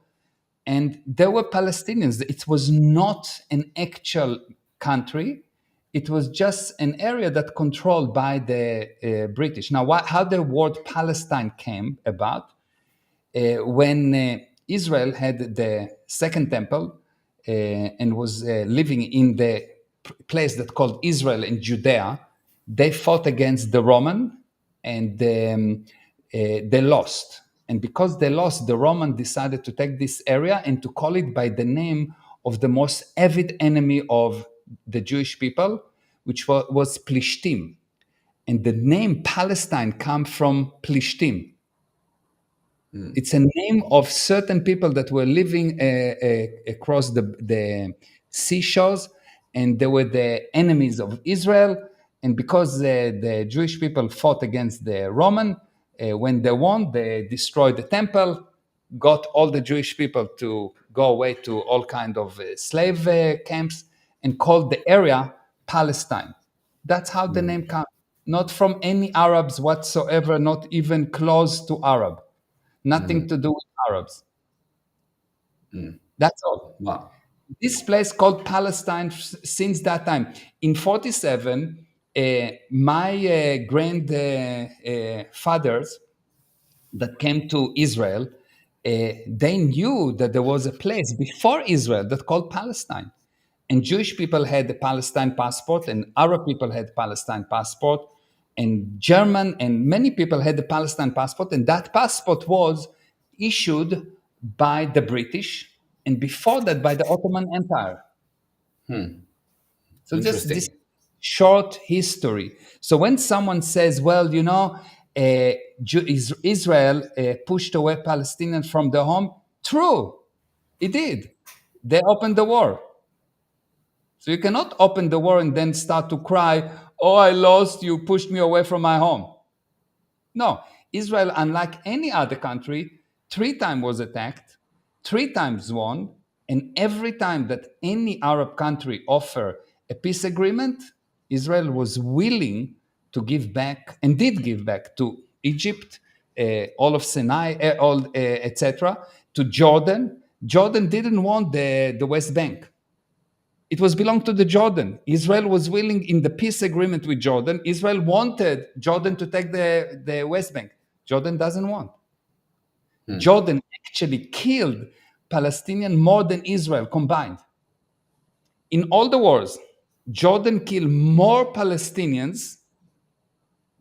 And there were Palestinians. It was not an actual country. it was just an area that controlled by the British. Now, how the word Palestine came about, when Israel had the second temple and was living in the place that called Israel in Judea, they fought against the Roman, and they lost. And because they lost, the Roman decided to take this area and to call it by the name of the most avid enemy of the Jewish people, which was Plishtim. And the name Palestine comes from Plishtim. It's a name of certain people that were living across the seashores, and they were the enemies of Israel. And because the Jewish people fought against the Roman, when they won, they destroyed the temple, got all the Jewish people to go away to all kind of slave camps, and called the area Palestine. That's how the name comes. Not from any Arabs whatsoever, not even close to Arab. Nothing to do with Arabs. That's all.
Wow.
This place called Palestine since that time. In 47, my grandfathers that came to Israel, they knew that there was a place before Israel that called Palestine. And Jewish people had the Palestine passport, and Arab people had Palestine passport, and German and many people had the Palestine passport, and that passport was issued by the British, and before that by the Ottoman Empire. So just this short history. So when someone says, well, you know, Israel pushed away Palestinians from their home, true, it did. They opened the war. So you cannot open the war and then start to cry, oh, I lost, you pushed me away from my home. No, Israel, unlike any other country, 3 times was attacked, 3 times won, and every time that any Arab country offered a peace agreement, Israel was willing to give back, and did give back, to Egypt, all of Sinai, etc., to Jordan. Jordan didn't want the West Bank. It was belonged to the Jordan. Israel was willing in the peace agreement with Jordan. Israel wanted Jordan to take the West Bank. Jordan doesn't want. Jordan actually killed Palestinians more than Israel combined. In all the wars, Jordan killed more Palestinians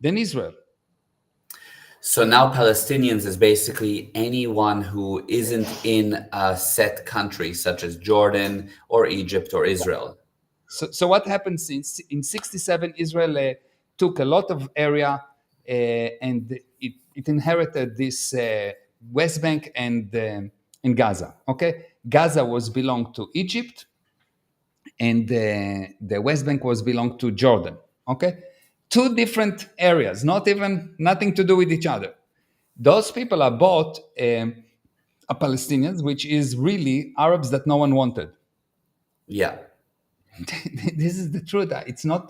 than Israel.
So now Palestinians is basically anyone who isn't in a set country, such as Jordan or Egypt or Israel.
So what happened in 67, Israel took a lot of area and it inherited this West Bank and Gaza. Okay, Gaza was belonged to Egypt, and the West Bank was belonged to Jordan. Okay, 2 different areas, nothing to do with each other. Those people are bought Palestinians, which is really Arabs that no one wanted.
Yeah.
This is the truth.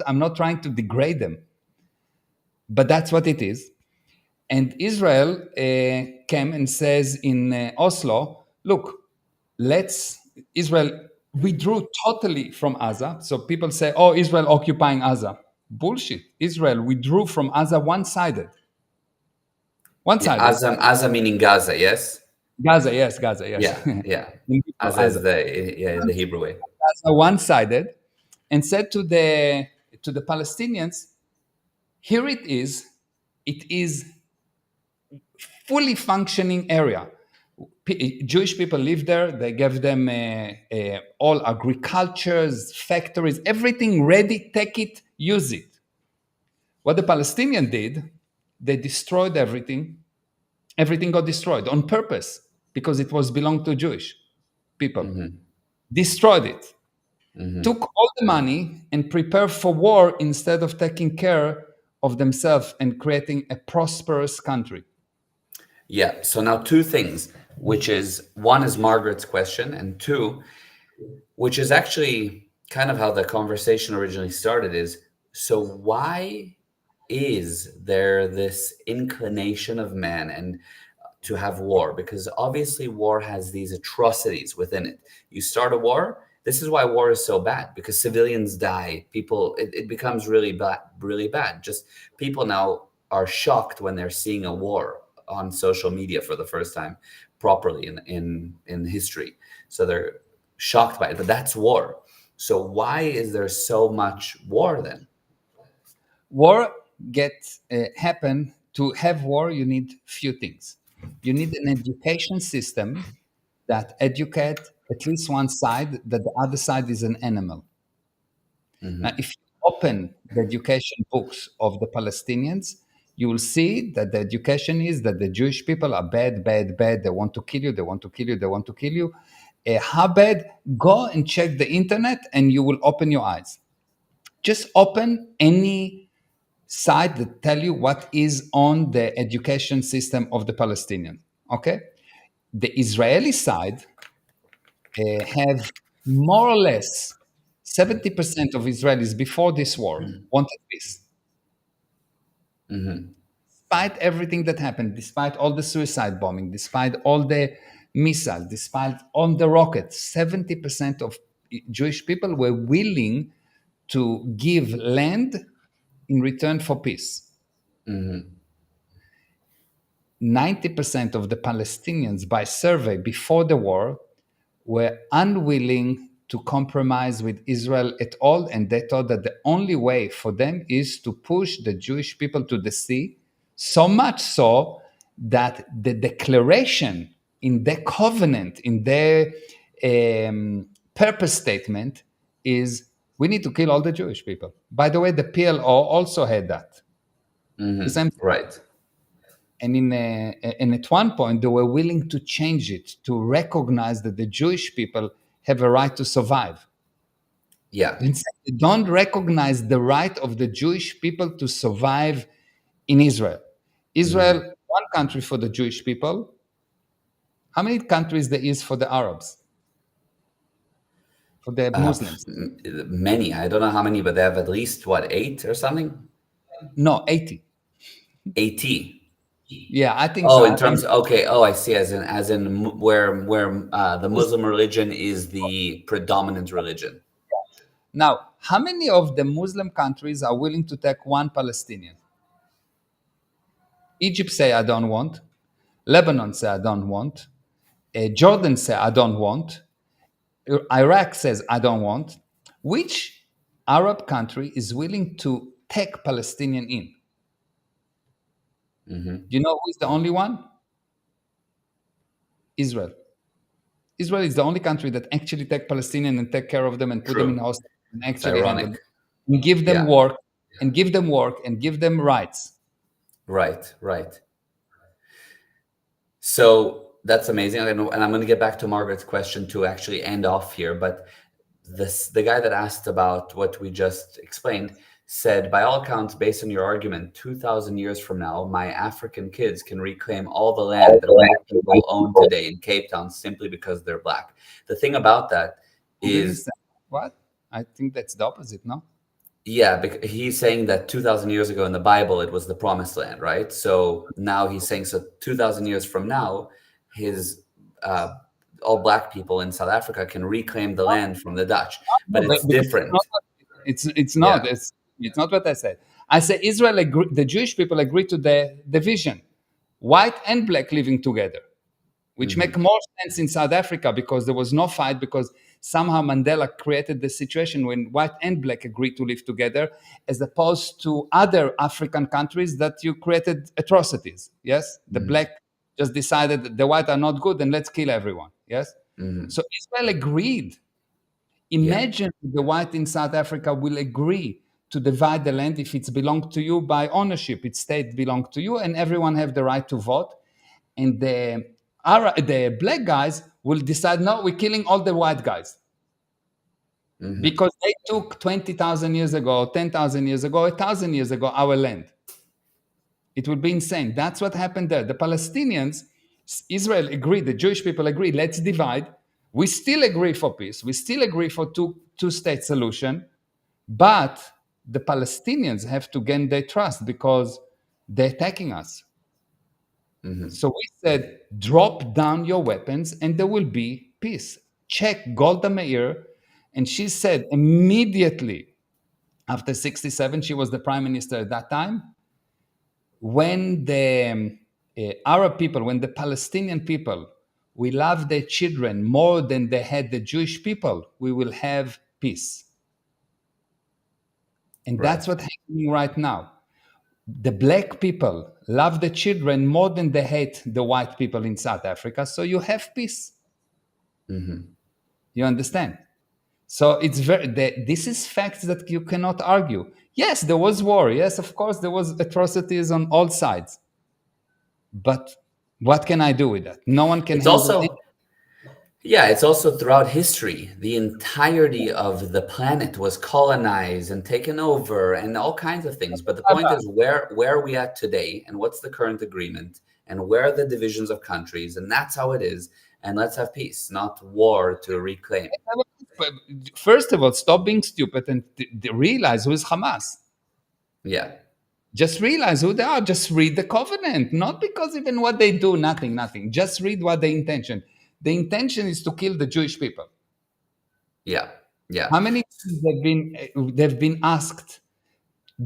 I'm not trying to degrade them, but that's what it is. And Israel came and says in Oslo, look, Israel withdrew totally from Gaza. So people say, oh, Israel occupying Gaza. Bullshit. Israel withdrew from Gaza one-sided. One-sided.
Gaza meaning Gaza, yes?
Gaza, yes.
Yeah. Gaza is the Hebrew way.
Gaza one-sided, and said to the Palestinians, here it is fully functioning area. Jewish people live there. They gave them all agricultures, factories, everything ready. Take it, use it. What the Palestinians did, they destroyed everything. Everything got destroyed on purpose because it was belonged to Jewish people. Destroyed it. Took all the money and prepared for war instead of taking care of themselves and creating a prosperous country.
Yeah. So now 2 things, which is, 1 is Margaret's question, and 2, which is actually kind of how the conversation originally started, is, so why is there this inclination of man and to have war? Because obviously war has these atrocities within it. You start a war This is why war is so bad, because civilians die. People, it becomes really bad, really bad. Just people now are shocked when they're seeing a war on social media for the first time properly in history. So they're shocked by it, but that's war. So why is there so much war then?
War gets happen. To have war, you need few things. You need an education system that educate at least one side that the other side is an animal. Now, if you open the education books of the Palestinians, you will see that the education is that the Jewish people are bad, bad, bad. They want to kill you. They want to kill you. They want to kill you. How bad? Go and check the internet, and you will open your eyes. Just open any site that tell you what is on the education system of the Palestinian. Okay, the Israeli side have more or less 70% of Israelis before this war wanted peace. Despite everything that happened, despite all the suicide bombing, despite all the missiles, despite all the rockets, 70% of Jewish people were willing to give land in return for peace. 90% of the Palestinians, by survey before the war, were unwilling to compromise with Israel at all, and they thought that the only way for them is to push the Jewish people to the sea, so much so that the declaration in the covenant, in their purpose statement, is we need to kill all the Jewish people. By the way, the PLO also had that. The same thing.
Right.
And at one point, they were willing to change it to recognize that the Jewish people have a right to survive.
Yeah.
They don't recognize the right of the Jewish people to survive in Israel. Israel, one country for the Jewish people. How many countries there is for the Arabs? For the Muslims?
Many. I don't know how many, but they have at least, what, 8 or something?
No, 80.
80.
Yeah, I think
Oh,
so.
in terms, okay. Oh, I see. As in where the Muslim religion is the predominant religion.
Now, how many of the Muslim countries are willing to take one Palestinian? Egypt say, I don't want. Lebanon say, I don't want. Jordan say, I don't want. Iraq says, I don't want. Which Arab country is willing to take Palestinian in? Do you know who is the only one? Israel. Israel is the only country that actually take Palestinian and take care of them and put them in hostels and actually handle them and give them work and give them work and give them rights.
Right, right. So that's amazing. And I'm going to get back to Margaret's question to actually end off here. But the guy that asked about what we just explained said, by all accounts, based on your argument, 2,000 years from now, my African kids can reclaim all the land that white people own today in Cape Town simply because they're black. The thing about that is...
What? I think that's the opposite, no?
Yeah, he's saying that 2,000 years ago in the Bible, it was the promised land, right? So now he's saying, so 2,000 years from now, his all black people in South Africa can reclaim the land from the Dutch, but it's different.
It's not. Yeah. It's not what I said. I said Israel the Jewish people agreed to the division, white and black living together, which make more sense in South Africa because there was no fight, because somehow Mandela created the situation when white and black agreed to live together, as opposed to other African countries that you created atrocities. Yes, the black just decided that the white are not good and let's kill everyone. Yes, so Israel agreed. Imagine the white in South Africa will agree to divide the land if it's belonged to you by ownership. Its state belongs to you, and everyone have the right to vote. And the black guys will decide, no, we're killing all the white guys. Because they took 20,000 years ago, 10,000 years ago, 1,000 years ago, our land. It would be insane. That's what happened there. The Palestinians, Israel agreed, the Jewish people agreed, let's divide. We still agree for peace. We still agree for two-state solution. But the Palestinians have to gain their trust because they're attacking us. So we said, drop down your weapons and there will be peace. Check Golda Meir. And she said immediately after 67, she was the prime minister at that time, when the Arab people, when the Palestinian people, we love their children more than they had the Jewish people, we will have peace. And that's what's happening right now. The black people love the children more than they hate the white people in South Africa. So you have peace. You understand? So it's this is facts that you cannot argue. Yes, there was war. Yes, of course, there was atrocities on all sides. But what can I do with that? No one can
It's
handle it.
also, yeah, it's also throughout history, the entirety of the planet was colonized and taken over and all kinds of things. But the point is, where are we at today, and what's the current agreement, and where are the divisions of countries, and that's how it is. And let's have peace, not war to reclaim.
First of all, stop being stupid and realize who is Hamas.
Yeah.
Just realize who they are. Just read the covenant. Not because even what they do, nothing. Just read what the intention. The intention is to kill the Jewish people.
Yeah. Yeah.
How many times they've been asked,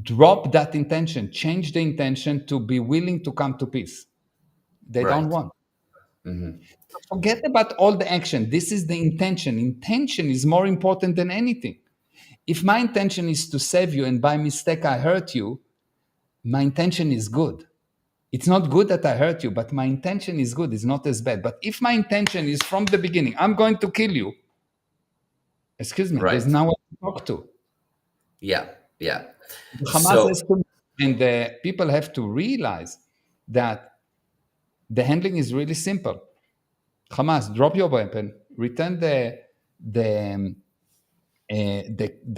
drop that intention, change the intention to be willing to come to peace? They don't want. So forget about all the action. This is the intention. Intention is more important than anything. If my intention is to save you and by mistake I hurt you, my intention is good. It's not good that I hurt you, but my intention is good. It's not as bad. But if my intention is from the beginning, I'm going to kill you, excuse me, there's no one to talk to.
Yeah. Yeah.
Hamas has to, and the people have to realize that the handling is really simple. Hamas, drop your weapon, return the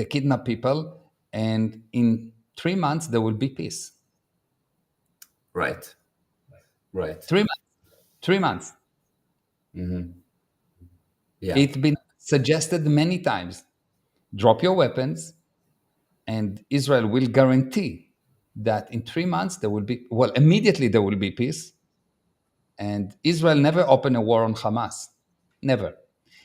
kidnapped people, and in 3 months there will be peace.
Right.
3 months. 3 months.
Yeah.
It's been suggested many times. Drop your weapons, and Israel will guarantee that in 3 months there will be, well, immediately there will be peace. And Israel never opened a war on Hamas. Never.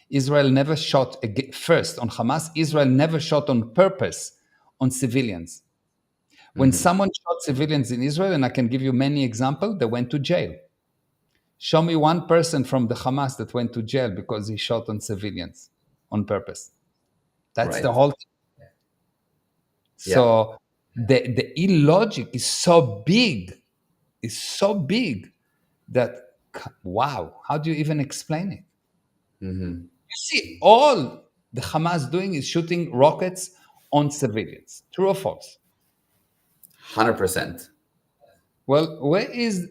Israel never shot first on Hamas. Israel never shot on purpose on civilians. When someone shot civilians in Israel, and I can give you many examples, they went to jail. Show me one person from the Hamas that went to jail because he shot on civilians on purpose. That's the whole thing. So the illogic is so big, that, wow, how do you even explain it? You see, all the Hamas doing is shooting rockets on civilians. True or false?
100%.
Well, where is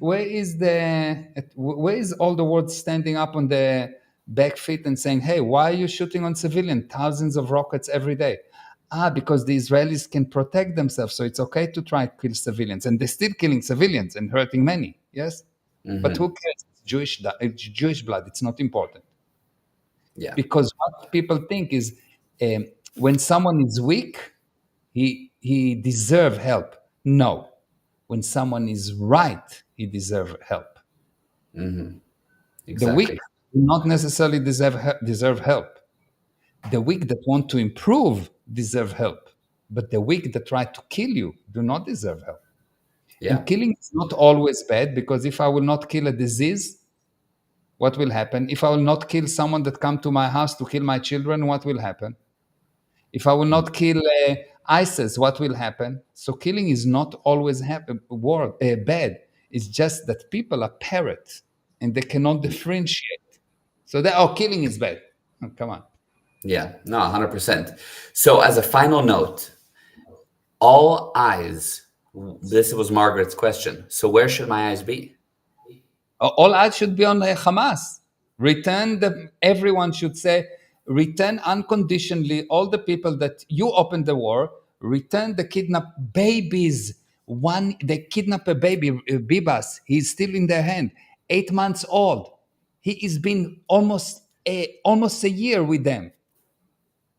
all the world standing up on the back feet and saying, hey, why are you shooting on civilians? Thousands of rockets every day. Because the Israelis can protect themselves, so it's okay to try to kill civilians. And they're still killing civilians and hurting many, yes? But who cares? It's Jewish blood. It's not important.
Yeah.
Because what people think is when someone is weak, he deserves help. No. When someone is right, he deserves help.
Exactly.
The weak do not necessarily deserve help. The weak that want to improve deserve help. But the weak that try to kill you do not deserve help.
Yeah.
And killing is not always bad, because if I will not kill a disease, what will happen? If I will not kill someone that come to my house to kill my children, what will happen? If I will not kill ISIS, what will happen? So killing is not always bad. It's just that people are parrots and they cannot differentiate. So killing is bad. Oh, come on.
Yeah, no, 100%. So as a final note, all eyes, this was Margaret's question. So where should my eyes be?
All eyes should be on Hamas. Everyone should say, return unconditionally all the people that you opened the war, return the kidnapped babies. They kidnapped a baby, Bibas, he's still in their hand, 8 months old. He has been almost a year with them.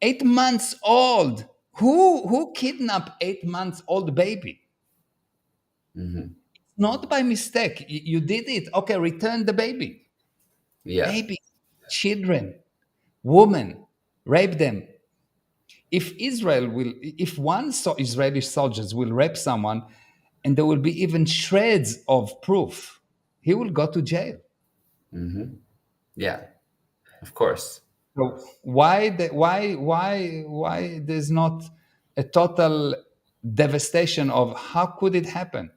8 months old. Who kidnapped 8 months old baby? Not by mistake. You did it. Okay, return the baby.
Yeah.
Baby, children, women, rape them, if one Israeli soldiers will rape someone, and there will be even shreds of proof, he will go to jail.
Yeah, of course.
So why there's not a total devastation of how could it happen?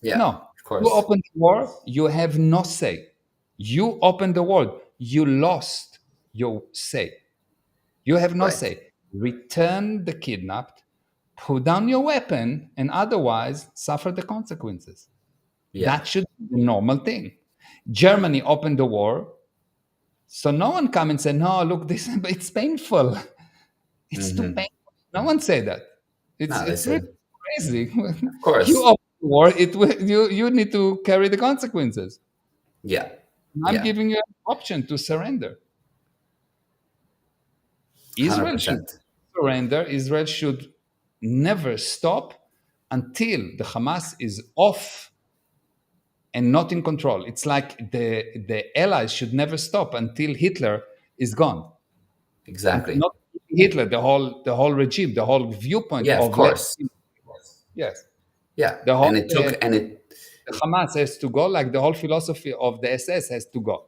Yeah,
No,
of
you
course.
open the war, you have no say. You open the war, you lost your say. You have no
Right.
say. Return the kidnapped, put down your weapon, and otherwise suffer the consequences.
Yeah.
That should be the normal thing. Germany opened the war, so no one come and say, "No, look, this it's painful. It's too painful." No one say that.
No, they
It's really
said,
crazy.
of
You
course.
open the war, you need to carry the consequences.
Yeah.
I'm
Yeah.
giving you an option to surrender. Israel should
100%.
surrender. Israel should never stop until the Hamas is off and not in control. It's like the allies should never stop until Hitler is gone. And
Exactly.
not Hitler, the whole regime, the whole viewpoint
Yeah, of
of
course.
yes,
Yeah.
the whole
And it took, and it,
the Hamas has to go, like the whole philosophy of the SS has to go.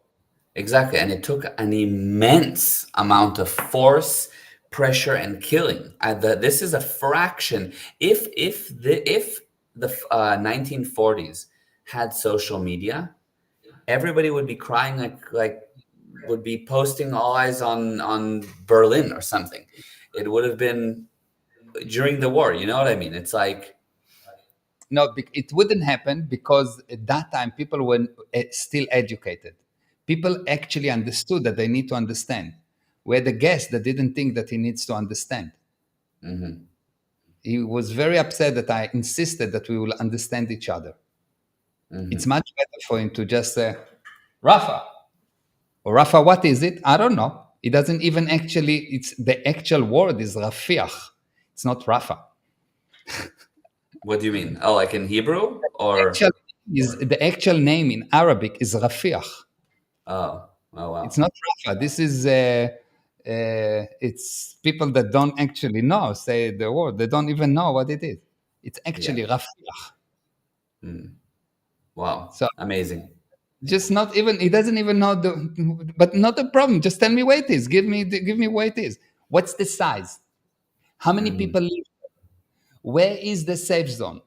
exactly. And it took an immense amount of force, pressure, and killing. This is a fraction. If the 1940s had social media, everybody would be crying like would be posting all eyes on Berlin or something. It would have been during the war. You know what I mean? It's like,
No, it wouldn't happen because at that time people were still educated. People actually understood that they need to understand. We had a guest that didn't think that he needs to understand. He was very upset that I insisted that we will understand each other. It's much better for him to just say, Rafa, or Rafa, what is it? I don't know. It doesn't even actually, it's the actual word is Rafiach. It's not Rafa.
what do you mean? Oh, like in Hebrew or?
The actual name in Arabic is Rafiach.
Oh, oh
It's
wow.
not Rafa. This is it's people that don't actually know say the word. They don't even know what it is. It's actually
Yeah.
Rafiach.
Wow.
So
Amazing.
just not even he doesn't even know the. But not a problem. Just tell me where it is. Give me where it is. What's the size? How many people live? Where is the safe zone?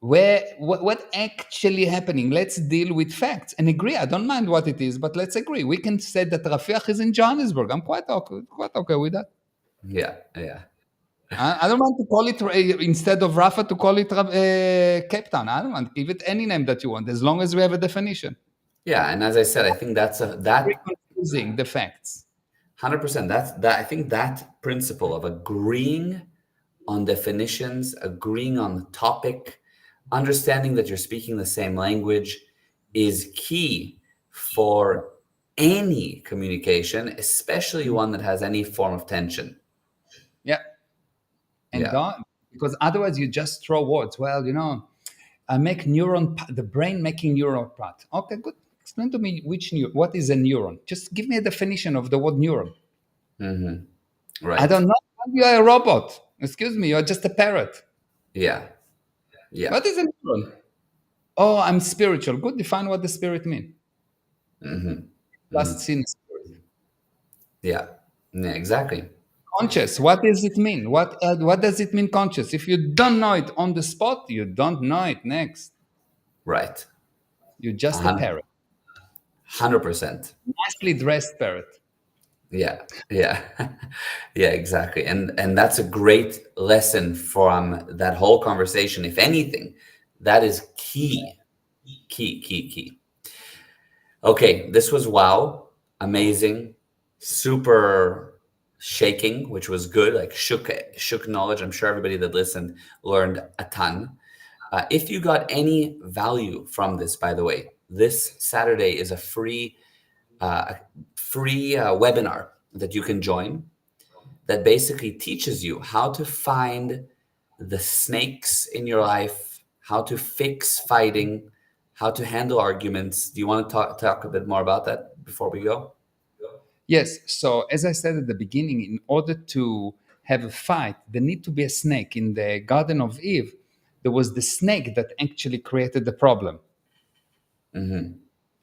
What actually happening? Let's deal with facts and agree. I don't mind what it is, but let's agree. We can say that Rafiach is in Johannesburg. I'm quite okay with that.
Yeah. Yeah.
I don't want to call it instead of Rafa to call it Cape Town. I don't want. Give it any name that you want, as long as we have a definition.
Yeah. And as I said, I think that's
Very
that
confusing the facts.
100%. That I think that principle of agreeing on definitions, agreeing on the topic, understanding that you're speaking the same language is key for any communication, especially one that has any form of tension.
Yeah, and
Yeah.
don't, because otherwise you just throw words. Well, I make the brain making neuron part. Okay, good. Explain to me what is a neuron. Just give me a definition of the word neuron. I
Right.
don't know. You're a robot. Excuse me, you're just a parrot.
Yeah. Yeah.
What is a neuron? Oh, I'm spiritual. Good. Define what the spirit means. Last seen spirit.
Yeah. Yeah. Exactly.
Conscious. What does it mean? What does it mean conscious? If you don't know it on the spot, you don't know it next.
Right.
You're just a parrot.
100%.
Nicely dressed parrot.
Yeah. Yeah. Yeah, exactly. And that's a great lesson from that whole conversation. If anything, that is key. Key. Okay, this was wow, amazing, super shaking, which was good, like shook knowledge. I'm sure everybody that listened learned a ton. If you got any value from this, by the way, this Saturday is a free webinar that you can join that basically teaches you how to find the snakes in your life, how to fix fighting, how to handle arguments. Do you want to talk a bit more about that before we go?
Yes. So as I said at the beginning, in order to have a fight, there need to be a snake. In the Garden of Eve, there was the snake that actually created the problem.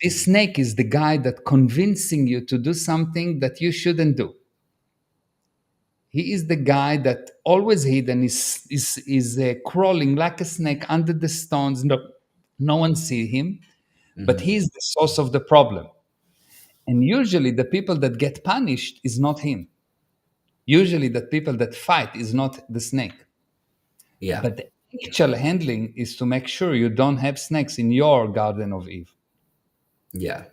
This snake is the guy that convincing you to do something that you shouldn't do. He is the guy that always hidden, is crawling like a snake under the stones. No one see him, but he is the source of the problem. And usually the people that get punished is not him. Usually the people that fight is not the snake.
Yeah.
But the actual handling is to make sure you don't have snakes in your Garden of Eve.
Yeah.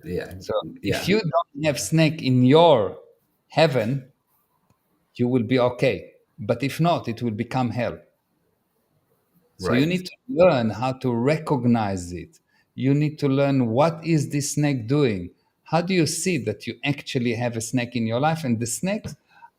Yeah.
So
Yeah.
if you don't have snake in your heaven, you will be okay. But if not, it will become hell. So you
Right.
need to learn how to recognize it. You need to learn, what is this snake doing? How do you see that you actually have a snake in your life? And the snakes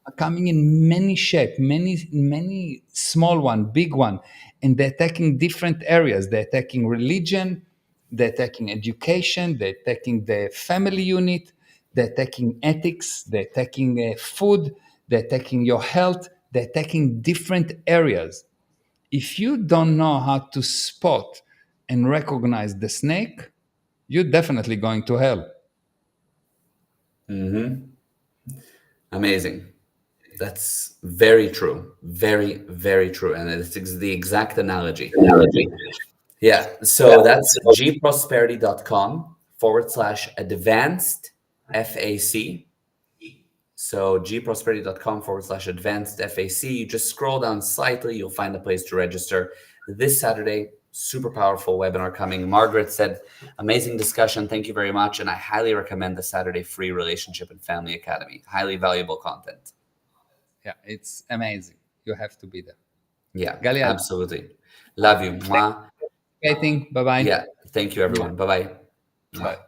are coming in many shapes, many small one, big one, and they're attacking different areas. They're attacking religion, they're attacking education, they're attacking the family unit, they're attacking ethics, they're attacking food, they're attacking your health, they're attacking different areas. If you don't know how to spot and recognize the snake, you're definitely going to hell.
Amazing. That's very true. Very, very true. And it's the exact analogy. Yeah. So that's gprosperity.com/advanced FAC. So gprosperity.com/advanced FAC. You just scroll down slightly, you'll find a place to register. This Saturday, super powerful webinar coming. Margaret said, amazing discussion. Thank you very much. And I highly recommend the Saturday free Relationship and Family Academy. Highly valuable content.
Yeah, it's amazing. You have to be there.
Yeah,
Gali,
absolutely. Love you. Mwah.
Bye-bye.
Yeah. Thank you, everyone. Bye-bye.
Bye.